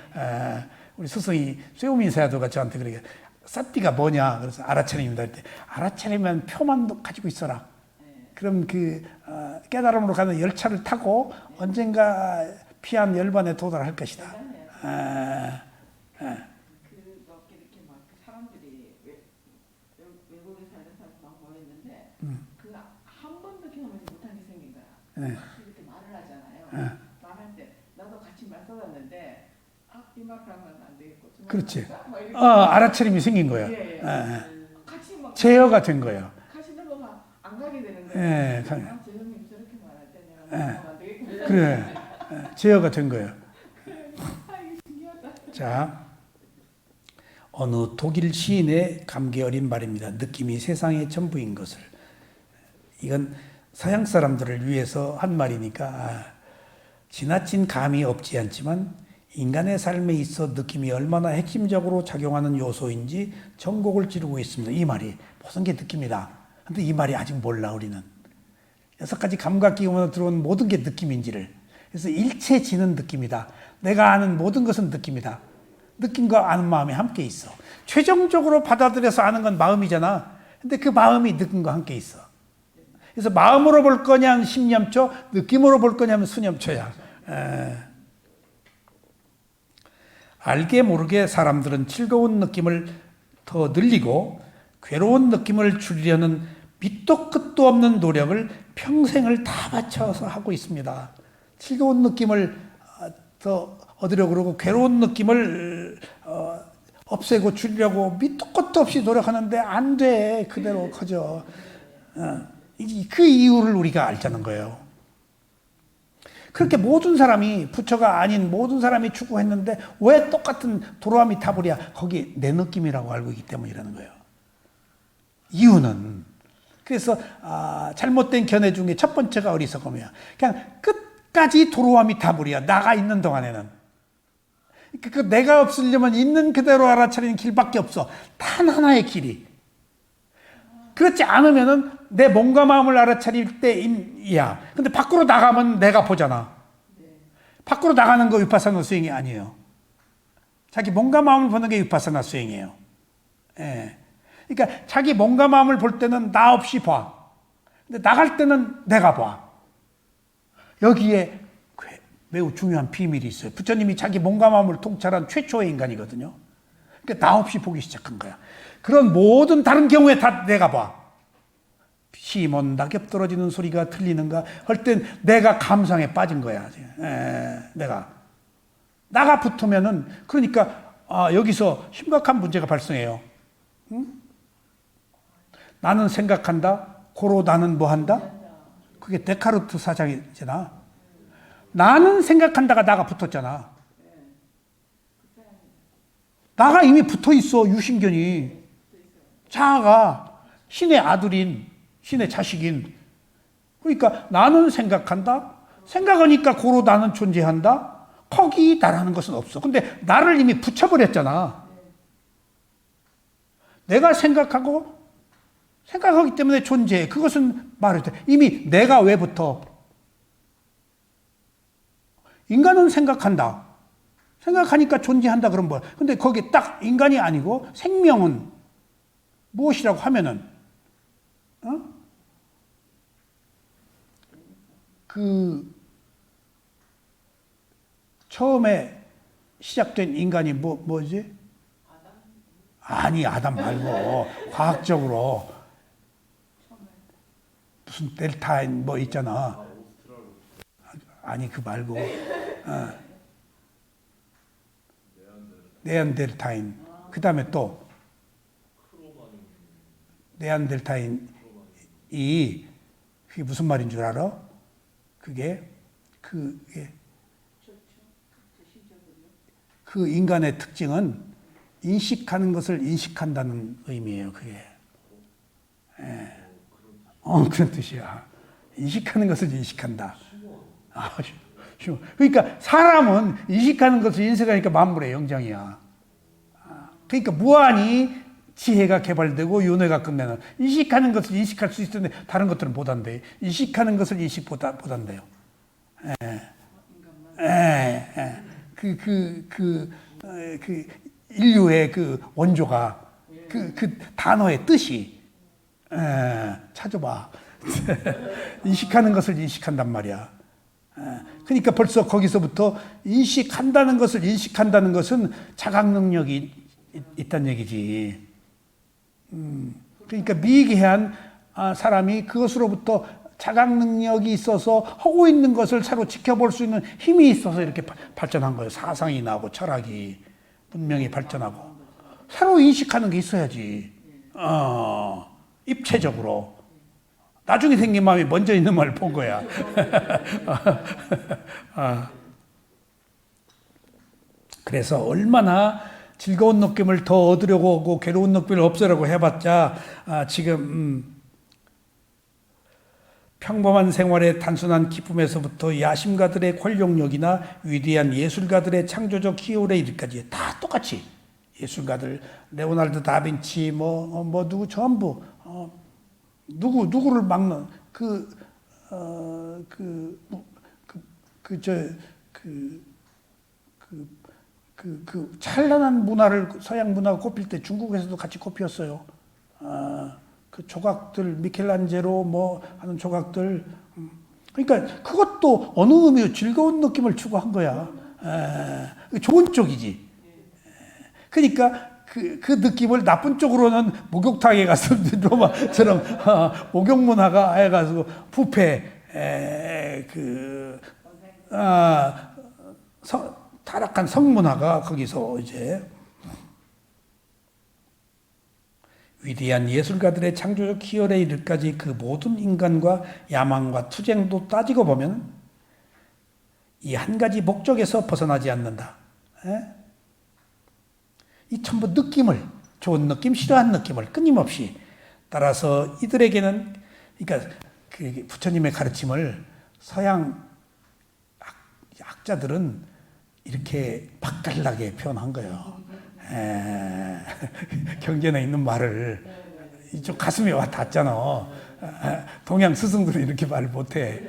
우리 스승이 쇠우민사야도가 저한테 그러게 쌉띠가 뭐냐 그래서 알아차림입니다. 그때 알아차림은 표만 가지고 있어라. 그럼 그 깨달음으로 가는 열차를 타고 언젠가 피한 열반에 도달할 것이다. 막 이렇게 막 사람들이 외국에 사는 사람 막 모였는데 그 한 번도 경험하지 못한 게 생긴 거야. 이렇게 말을 하잖아요. 말할 때 나도 같이 말 써봤는데 이 말을 하면 안 되겠고. 그렇지. 알아차림이 생긴 거예요. 같이 막 제어가 된 거예요. 같이 넘어가 안 가게 되는 거예요. 예, 저 형님 저렇게 말할 때 내가 넘어가면 안 되겠구나. 그래. 제어가 된 거예요. 신기하다. 자, 어느 독일 시인의 감개 어린 말입니다. 느낌이 세상의 전부인 것을. 이건 서양 사람들을 위해서 한 말이니까 지나친 감이 없지 않지만 인간의 삶에 있어 느낌이 얼마나 핵심적으로 작용하는 요소인지 전곡을 지르고 있습니다. 이 말이 모든 게 느낌이다. 근데 이 말이 아직 몰라 우리는. 6가지 감각기관으로 들어온 모든 게 느낌인지를. 그래서 일체지는 느낌이다. 내가 아는 모든 것은 느낌이다. 느낌과 아는 마음이 함께 있어. 최종적으로 받아들여서 아는 건 마음이잖아. 근데 그 마음이 느낌과 함께 있어. 그래서 마음으로 볼 거냐면 심념초, 느낌으로 볼 거냐면 수념초야. 알게 모르게 사람들은 즐거운 느낌을 더 늘리고 괴로운 느낌을 줄이려는 밑도 끝도 없는 노력을 평생을 다 바쳐서 하고 있습니다. 즐거운 느낌을 더 얻으려고 그러고 괴로운 느낌을 없애고 줄이려고 밑도 끝도 없이 노력하는데 안 돼. 그대로 커져. 그 이유를 우리가 알자는 거예요. 그렇게 모든 사람이 부처가 아닌 모든 사람이 추구했는데 왜 똑같은 도로아미 타불이야? 거기 내 느낌이라고 알고 있기 때문이라는 거예요. 이유는 그래서 잘못된 견해 중에 첫 번째가 어리석음이야. 그냥 끝까지 도로아미 타불이야. 나가 있는 동안에는. 그 내가 없으려면 있는 그대로 알아차리는 길밖에 없어. 단 하나의 길이. 그렇지 않으면은 내 몸과 마음을 알아차릴 때야. 근데 밖으로 나가면 내가 보잖아. 밖으로 나가는 거 위파사나 수행이 아니에요. 자기 몸과 마음을 보는 게 위파사나 수행이에요. 예. 그러니까 자기 몸과 마음을 볼 때는 나 없이 봐. 근데 나갈 때는 내가 봐. 여기에 매우 중요한 비밀이 있어요. 부처님이 자기 몸과 마음을 통찰한 최초의 인간이거든요. 그러니까 나 없이 보기 시작한 거야. 그런 모든 다른 경우에 다 내가 봐. 시몬 낙엽 떨어지는 소리가 들리는가 할 땐 내가 감상에 빠진 거야. 내가. 나가 붙으면은 그러니까 여기서 심각한 문제가 발생해요. 나는 생각한다. 고로 나는 뭐 한다? 그게 데카르트 사상이잖아. 나는 생각한다가 나가 붙었잖아. 나가 이미 붙어 있어, 유신견이. 자아가 신의 아들인, 신의 자식인. 그러니까 나는 생각한다. 생각하니까 고로 나는 존재한다. 거기 나라는 것은 없어. 근데 나를 이미 붙여버렸잖아. 내가 생각하기 때문에 존재해. 그것은 말을 돼. 이미 내가 왜 붙어? 인간은 생각한다. 생각하니까 존재한다. 그럼 뭐야? 근데 거기에 딱 인간이 아니고 생명은 무엇이라고 하면은, 처음에 시작된 인간이 뭐지? 아니, 아담 말고, 과학적으로. 무슨 델타인 뭐 있잖아. 아니, 그 말고. 네안데르타인. 그 다음에 또, 네안데르타인이, 그게 무슨 말인 줄 알아? 그게 그 인간의 특징은 인식하는 것을 인식한다는 의미예요, 그게. 그런 뜻이야. 인식하는 것을 인식한다. 그러니까 사람은 인식하는 것을 인식하니까 만물의 영장이야. 그러니까 무한히 지혜가 개발되고 윤회가 끝내는. 인식하는 것을 인식할 수 있었는데 다른 것들은 못 한대. 인식하는 것을 인식 못 한대요. 인류의 그 원조가 그 단어의 뜻이 찾아봐. 인식하는 것을 인식한단 말이야. 그러니까 벌써 거기서부터 인식한다는 것을 인식한다는 것은 자각 능력이 있다는 얘기지. 그러니까 미개한 사람이 그것으로부터 자각 능력이 있어서 하고 있는 것을 서로 지켜볼 수 있는 힘이 있어서 이렇게 발전한 거예요. 사상이 나오고 철학이 문명이 발전하고 새로 인식하는 게 있어야지. 입체적으로. 나중에 생긴 마음이 먼저 있는 말을 본 거야. 그래서 얼마나 즐거운 느낌을 더 얻으려고 하고 괴로운 느낌을 없애려고 해봤자 지금 평범한 생활의 단순한 기쁨에서부터 야심가들의 권력력이나 위대한 예술가들의 창조적 기호에 이르기까지 다 똑같이 예술가들 레오나르도 다빈치 누구 전부 누구를 막는 그 찬란한 문화를 서양 문화가 꼽힐 때 중국에서도 같이 꼽혔어요. 그 조각들 미켈란젤로 하는 조각들. 그러니까 그것도 어느 의미로 즐거운 느낌을 추구한 거야. 좋은 쪽이지. 그러니까 그 느낌을 나쁜 쪽으로는 목욕탕에 가서 로마처럼 목욕 문화가 해가지고 부패 타락한 성문화가 거기서 이제 위대한 예술가들의 창조적 희열에 이르기까지 그 모든 인간과 야망과 투쟁도 따지고 보면 이 한 가지 목적에서 벗어나지 않는다. 이 전부 느낌을, 좋은 느낌, 싫어하는 느낌을 끊임없이 따라서 이들에게는, 그러니까 그 부처님의 가르침을 서양 학자들은 이렇게 맛깔나게 표현한 거예요. 경전에 있는 말을 이쪽 가슴에 와 닿잖아. 동양 스승들은 이렇게 말을 못해.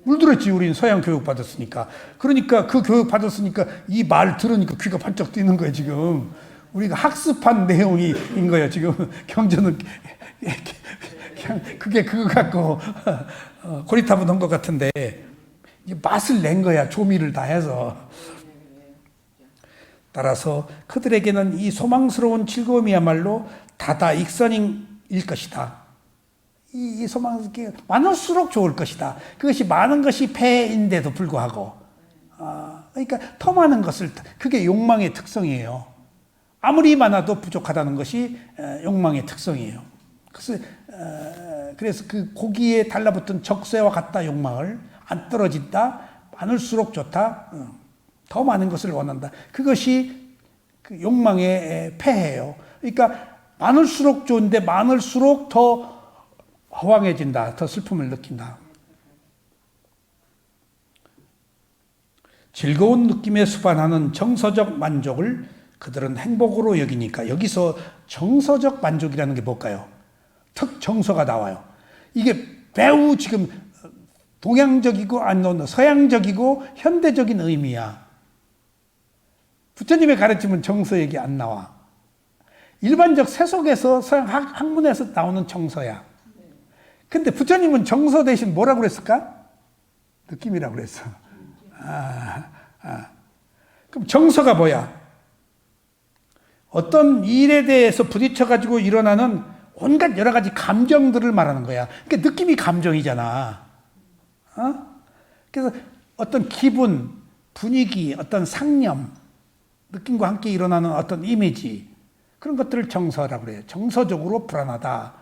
물들었지. 우린 서양 교육 받았으니까. 그러니까 그 교육 받았으니까 이 말 들으니까 귀가 번쩍 뛰는 거야 지금. 우리가 학습한 내용인 거야 지금. 경전은 그게 그거 갖고 고리타분한 것 같은데 맛을 낸 거야. 조미를 다 해서. 따라서 그들에게는 이 소망스러운 즐거움이야말로 다다익선일 것이다. 이 소망이 많을수록 좋을 것이다. 그것이 많은 것이 폐인데도 불구하고, 그러니까 더 많은 것을, 그게 욕망의 특성이에요. 아무리 많아도 부족하다는 것이 욕망의 특성이에요. 그래서 그 고기에 달라붙은 적새와 같다 욕망을 안 떨어진다, 많을수록 좋다, 더 많은 것을 원한다. 그것이 그 욕망의 폐해예요. 그러니까 많을수록 좋은데 많을수록 더 허황해진다, 더 슬픔을 느낀다. 즐거운 느낌에 수반하는 정서적 만족을 그들은 행복으로 여기니까 여기서 정서적 만족이라는 게 뭘까요? 특정서가 나와요. 이게 매우 지금 동양적이고 서양적이고 현대적인 의미야. 부처님의 가르침은 정서 얘기 안 나와. 일반적 세속에서 서양 학문에서 나오는 정서야. 근데 부처님은 정서 대신 뭐라고 그랬을까? 느낌이라고 그랬어. 그럼 정서가 뭐야? 어떤 일에 대해서 부딪혀가지고 일어나는 온갖 여러 가지 감정들을 말하는 거야. 그러니까 느낌이 감정이잖아. 그래서 어떤 기분, 분위기, 어떤 상념, 느낌과 함께 일어나는 어떤 이미지, 그런 것들을 정서라고 그래요. 정서적으로 불안하다.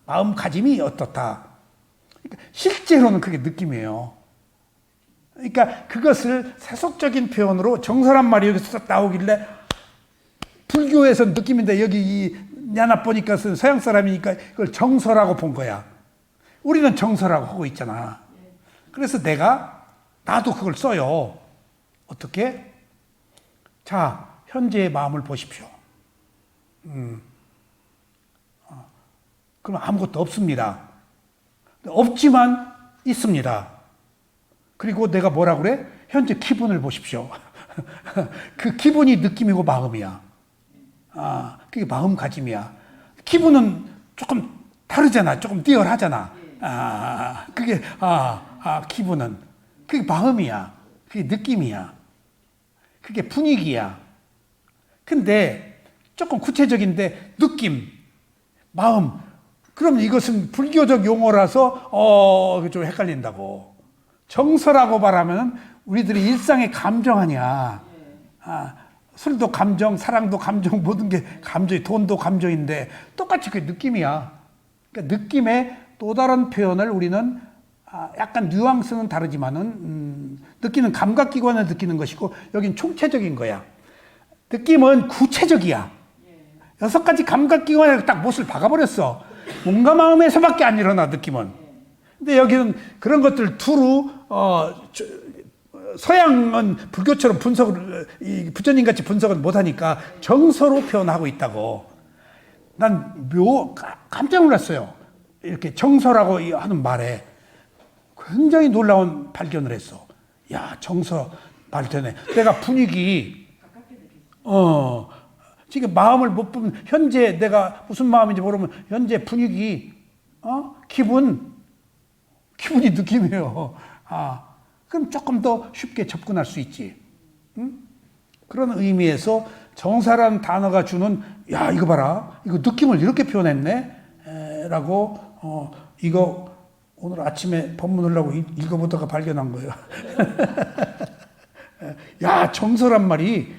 마음가짐이 어떻다. 그러니까 실제로는 그게 느낌이에요. 그러니까 그것을 세속적인 표현으로 정서란 말이 여기서 나오길래 불교에서 느낌인데 여기 이 야나 보니까 서양 사람이니까 그걸 정서라고 본 거야. 우리는 정서라고 하고 있잖아. 그래서 나도 그걸 써요. 어떻게? 자, 현재의 마음을 보십시오. 그럼 아무것도 없습니다. 없지만 있습니다. 그리고 내가 뭐라 그래? 현재 기분을 보십시오. 그 기분이 느낌이고 마음이야. 그게 마음가짐이야. 기분은 조금 다르잖아. 조금 뛰어나잖아. 그게, 기분은. 그게 마음이야. 그게 느낌이야. 그게 분위기야. 근데 조금 구체적인데 느낌, 마음. 그럼 이것은 불교적 용어라서 좀 헷갈린다고. 정서라고 말하면 우리들이 일상의 감정 아니야. 술도 감정, 사랑도 감정, 모든 게 감정이, 돈도 감정인데 똑같이 그게 느낌이야. 그러니까 느낌의 또 다른 표현을 우리는 약간 뉘앙스는 다르지만은 느끼는 감각기관을 느끼는 것이고 여긴 총체적인 거야. 느낌은 구체적이야. 6가지 감각기관에 딱 못을 박아버렸어. 몸과 마음에서밖에 안 일어나 느낌은. 근데 여기는 그런 것들 두루 서양은 불교처럼 분석을 부처님 같이 분석을 못하니까 정서로 표현하고 있다고. 난 깜짝 놀랐어요. 이렇게 정서라고 하는 말에 굉장히 놀라운 발견을 했어. 야, 정서 말되네. 내가 분위기, 지금 마음을 못 보면 현재 내가 무슨 마음인지 모르면 현재 분위기, 기분이 느낌이에요. 그럼 조금 더 쉽게 접근할 수 있지. 그런 의미에서 정사라는 단어가 주는, 야, 이거 봐라. 이거 느낌을 이렇게 표현했네. 라고, 이거 오늘 아침에 법문 하려고 읽어보다가 발견한 거예요. 야, 정서란 말이,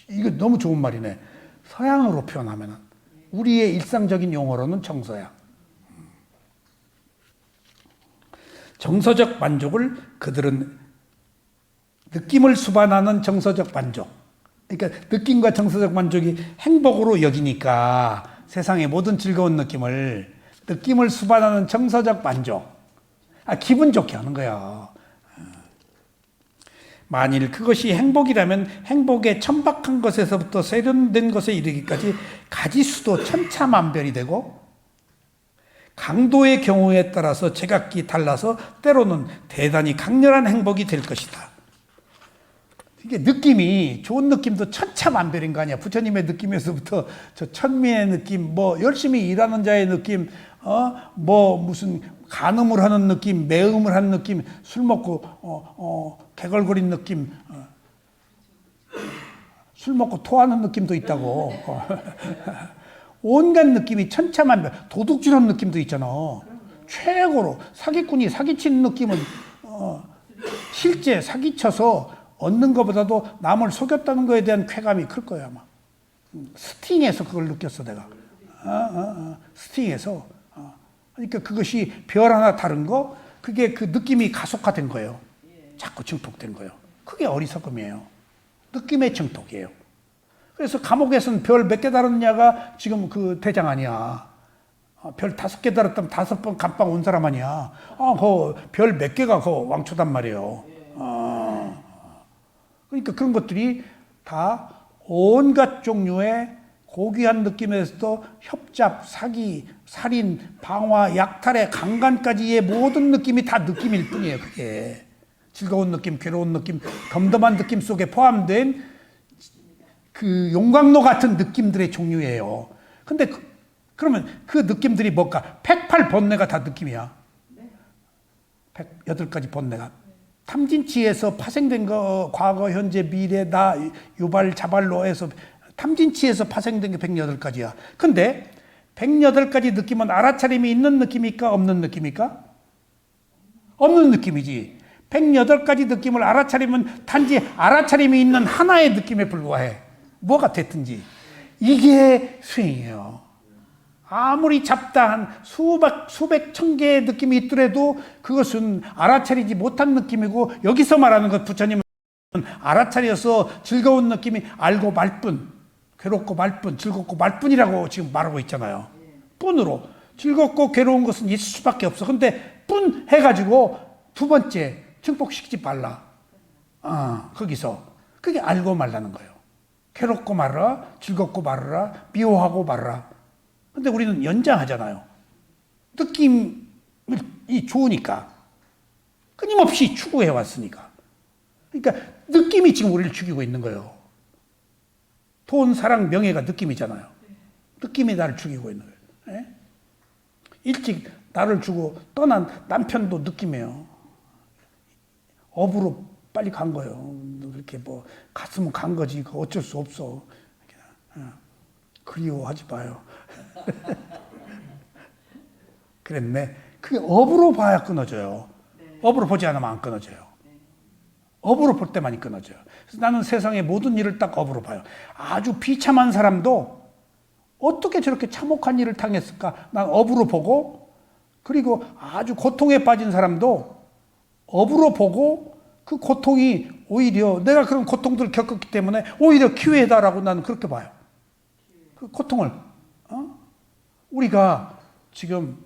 이거 너무 좋은 말이네. 서양어로 표현하면은. 우리의 일상적인 용어로는 정서야. 정서적 만족을 그들은 느낌을 수반하는 정서적 만족. 그러니까 느낌과 정서적 만족이 행복으로 여기니까 세상의 모든 즐거운 느낌을 수반하는 정서적 만족. 기분 좋게 하는 거야. 만일 그것이 행복이라면 행복의 천박한 것에서부터 세련된 것에 이르기까지 가지수도 천차만별이 되고 강도의 경우에 따라서 제각기 달라서 때로는 대단히 강렬한 행복이 될 것이다. 이게 느낌이 좋은 느낌도 천차만별인 거 아니야. 부처님의 느낌에서부터 저 천미의 느낌, 뭐 열심히 일하는 자의 느낌, 뭐 무슨 간음을 하는 느낌, 매음을 하는 느낌, 술 먹고 개걸거린 느낌, 술 먹고 토하는 느낌도 있다고. 온갖 느낌이 천차만별. 도둑질하는 느낌도 있잖아. 최고로 사기꾼이 사기치는 느낌은 실제 사기쳐서 얻는 것보다도 남을 속였다는 거에 대한 쾌감이 클 거야 아마. 스팅에서 그걸 느꼈어 내가. 스팅에서. 그러니까 그것이 별 하나 다른 거, 그게 그 느낌이 가속화된 거예요. 자꾸 증폭된 거예요. 그게 어리석음이에요. 느낌의 증폭이에요. 그래서 감옥에서는 별 몇 개 달았냐가 지금 그 대장 아니야. 별 5개 달았다면 5번 감방 온 사람 아니야. 별 몇 개가 그 왕초단 말이에요. 그러니까 그런 것들이 다 온갖 종류의 고귀한 느낌에서도 협잡, 사기, 살인, 방화, 약탈의 강간까지의 모든 느낌이 다 느낌일 뿐이에요. 그게 즐거운 느낌, 괴로운 느낌, 덤덤한 느낌 속에 포함된 그 용광로 같은 느낌들의 종류예요. 근데 그러면 그 느낌들이 뭘까? 108번뇌가 다 느낌이야. 108가지 번뇌가. 탐진치에서 파생된 거, 과거, 현재, 미래, 나, 유발, 자발로 해서 탐진치에서 파생된 게 108가지야. 근데 108가지 느낌은 알아차림이 있는 느낌입니까? 없는 느낌입니까? 없는 느낌이지. 108가지 느낌을 알아차리면 단지 알아차림이 있는 하나의 느낌에 불과해. 뭐가 됐든지. 이게 수행이에요. 아무리 잡다한 수백 천 개의 느낌이 있더라도 그것은 알아차리지 못한 느낌이고, 여기서 말하는 것 부처님은 알아차려서 즐거운 느낌이 알고 말 뿐, 괴롭고 말 뿐, 즐겁고 말 뿐이라고 지금 말하고 있잖아요. 뿐으로. 즐겁고 괴로운 것은 있을 수밖에 없어. 근데 뿐 해가지고 두 번째 증폭시키지 말라. 거기서. 그게 알고 말라는 거예요. 괴롭고 말아라, 즐겁고 말아라, 미워하고 말아라. 근데 우리는 연장하잖아요. 느낌이 좋으니까. 끊임없이 추구해 왔으니까. 그러니까 느낌이 지금 우리를 죽이고 있는 거예요. 돈, 사랑, 명예가 느낌이잖아요. 느낌이 나를 죽이고 있는 거예요. 예? 일찍 나를 주고 떠난 남편도 느낌이에요. 업으로 빨리 간 거예요. 그렇게 뭐 갔으면 간 거지. 어쩔 수 없어. 그리워하지 마요. 그랬네. 그게 업으로 봐야 끊어져요. 업으로 보지 않으면 안 끊어져요. 업으로 볼 때만이 끊어져요. 그래서 나는 세상의 모든 일을 딱 업으로 봐요. 아주 비참한 사람도 어떻게 저렇게 참혹한 일을 당했을까? 난 업으로 보고, 그리고 아주 고통에 빠진 사람도 업으로 보고, 그 고통이 오히려 내가 그런 고통들을 겪었기 때문에 오히려 기회다라고 나는 그렇게 봐요. 그 고통을. 우리가 지금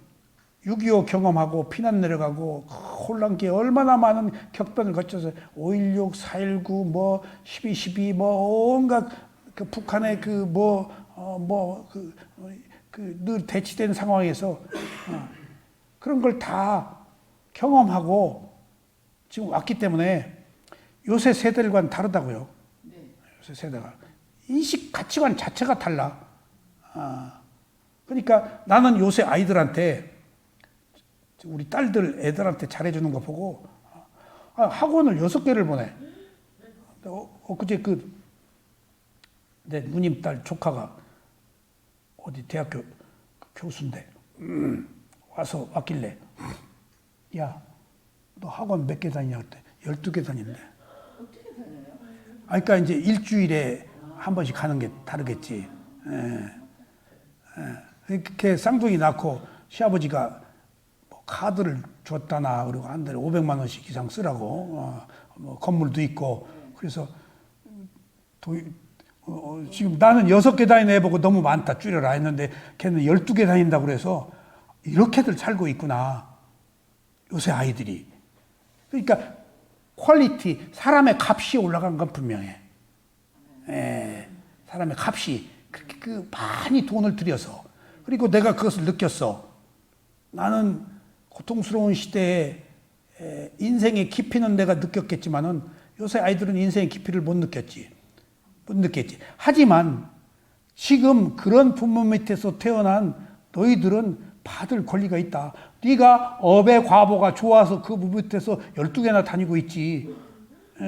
6.25 경험하고 피난 내려가고 혼란기에 얼마나 많은 격변을 거쳐서 5.16, 4.19, 뭐 12.12, 뭐 온갖 그 북한의 늘 대치된 상황에서 그런 걸 다 경험하고 지금 왔기 때문에 요새 세대들과는 다르다고요. 요새 세대가 인식 가치관 자체가 달라. 그러니까 나는 요새 아이들한테, 우리 딸들 애들한테 잘해주는 거 보고 학원을 6개를 보내. 그제 내 누님 딸 조카가 어디 대학교 교수인데 왔길래, 야, 너 학원 몇 개 다니냐 그때 12개 다닌대. 어떻게 다녀요? 그러니까 이제 일주일에 한 번씩 가는 게 다르겠지. 이렇게 쌍둥이 낳고 시아버지가 뭐 카드를 줬다나, 그리고 한 달에 500만 원씩 이상 쓰라고, 뭐 건물도 있고. 그래서 지금 나는 6개 다니는 애 보고 너무 많다 줄여라 했는데 걔는 12개 다닌다고 그래서 이렇게들 살고 있구나, 요새 아이들이. 그러니까 퀄리티, 사람의 값이 올라간 건 분명해. 사람의 값이 그렇게 많이 돈을 들여서. 그리고 내가 그것을 느꼈어. 나는 고통스러운 시대에 인생의 깊이는 내가 느꼈겠지만은 요새 아이들은 인생의 깊이를 못 느꼈지. 하지만 지금 그런 부모 밑에서 태어난 너희들은 받을 권리가 있다. 네가 업의 과보가 좋아서 그 부모 밑에서 12개나 다니고 있지.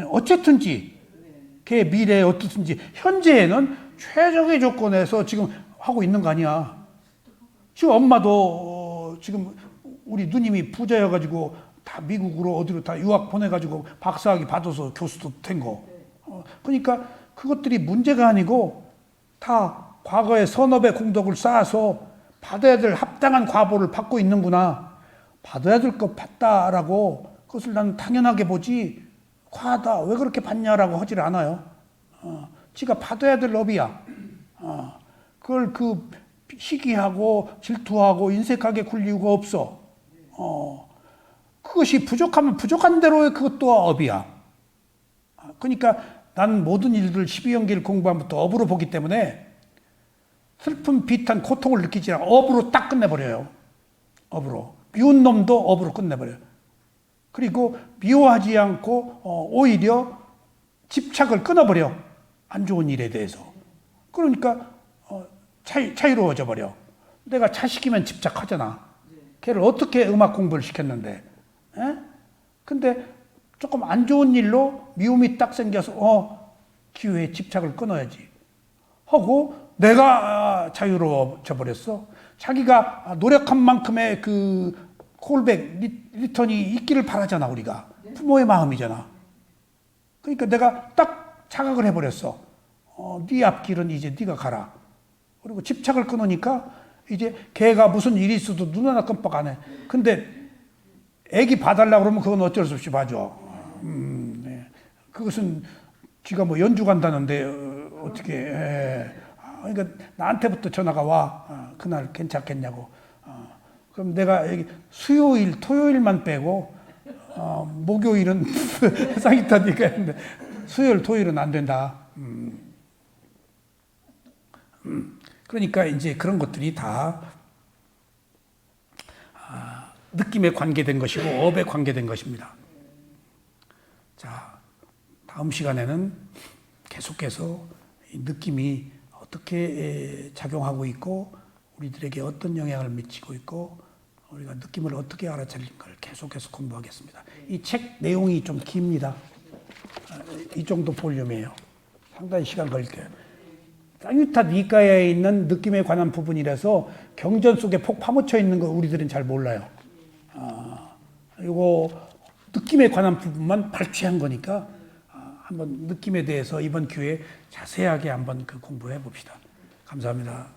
어쨌든지 걔 미래에 어떻든지 현재에는 최적의 조건에서 지금 하고 있는 거 아니야. 지금 엄마도 지금 우리 누님이 부자여가지고 다 미국으로 어디로 다 유학 보내가지고 박사학위 받아서 교수도 된 거. 그러니까 그것들이 문제가 아니고 다 과거의 선업의 공덕을 쌓아서 받아야 될 합당한 과보를 받고 있는구나. 받아야 될 것 받다라고 그것을 나는 당연하게 보지 과하다 왜 그렇게 받냐라고 하질 않아요. 지가 받아야 될 업이야. 그걸 그 시기하고 질투하고 인색하게 굴 이유가 없어. 그것이 부족하면 부족한 대로의 그것도 업이야. 그러니까 나는 모든 일들을 12연기를 공부하면부터 업으로 보기 때문에 슬픔, 비탄, 고통을 느끼지 않아 업으로 딱 끝내버려요. 업으로. 미운 놈도 업으로 끝내버려요. 그리고 미워하지 않고 오히려 집착을 끊어버려. 안 좋은 일에 대해서. 그러니까 자유로워져 버려. 내가 자식이면 집착하잖아. 걔를 어떻게 음악 공부를 시켰는데. 근데 조금 안 좋은 일로 미움이 딱 생겨서 기회에 집착을 끊어야지 하고 내가 자유로워져 버렸어. 자기가 노력한 만큼의 그 콜백 리턴이 있기를 바라잖아. 우리가 부모의 마음이잖아. 그러니까 내가 딱 자각을 해버렸어. 네 앞길은 이제 네가 가라. 그리고 집착을 끊으니까 이제 걔가 무슨 일이 있어도 눈 하나 끔뻑 안 해. 근데 애기 봐달라고 그러면 그건 어쩔 수 없이 봐줘. 네. 그것은 지가 뭐 연주 간다는데 어떻게 그러니까 나한테부터 전화가 와. 그날 괜찮겠냐고. 그럼 내가 여기 수요일 토요일만 빼고 목요일은 상의타니까 했는데 수요일 토요일은 안 된다. 그러니까 이제 그런 것들이 다 느낌에 관계된 것이고 업에 관계된 것입니다. 자, 다음 시간에는 계속해서 이 느낌이 어떻게 작용하고 있고 우리들에게 어떤 영향을 미치고 있고 우리가 느낌을 어떻게 알아차릴까를 계속해서 공부하겠습니다. 이 책 내용이 좀 깁니다. 이 정도 볼륨이에요. 상당히 시간 걸릴게요. 쌍유타 니까에 있는 느낌에 관한 부분이라서 경전 속에 폭 파묻혀 있는 거 우리들은 잘 몰라요. 이거 느낌에 관한 부분만 발췌한 거니까 한번 느낌에 대해서 이번 기회에 자세하게 한번 그 공부해 봅시다. 감사합니다.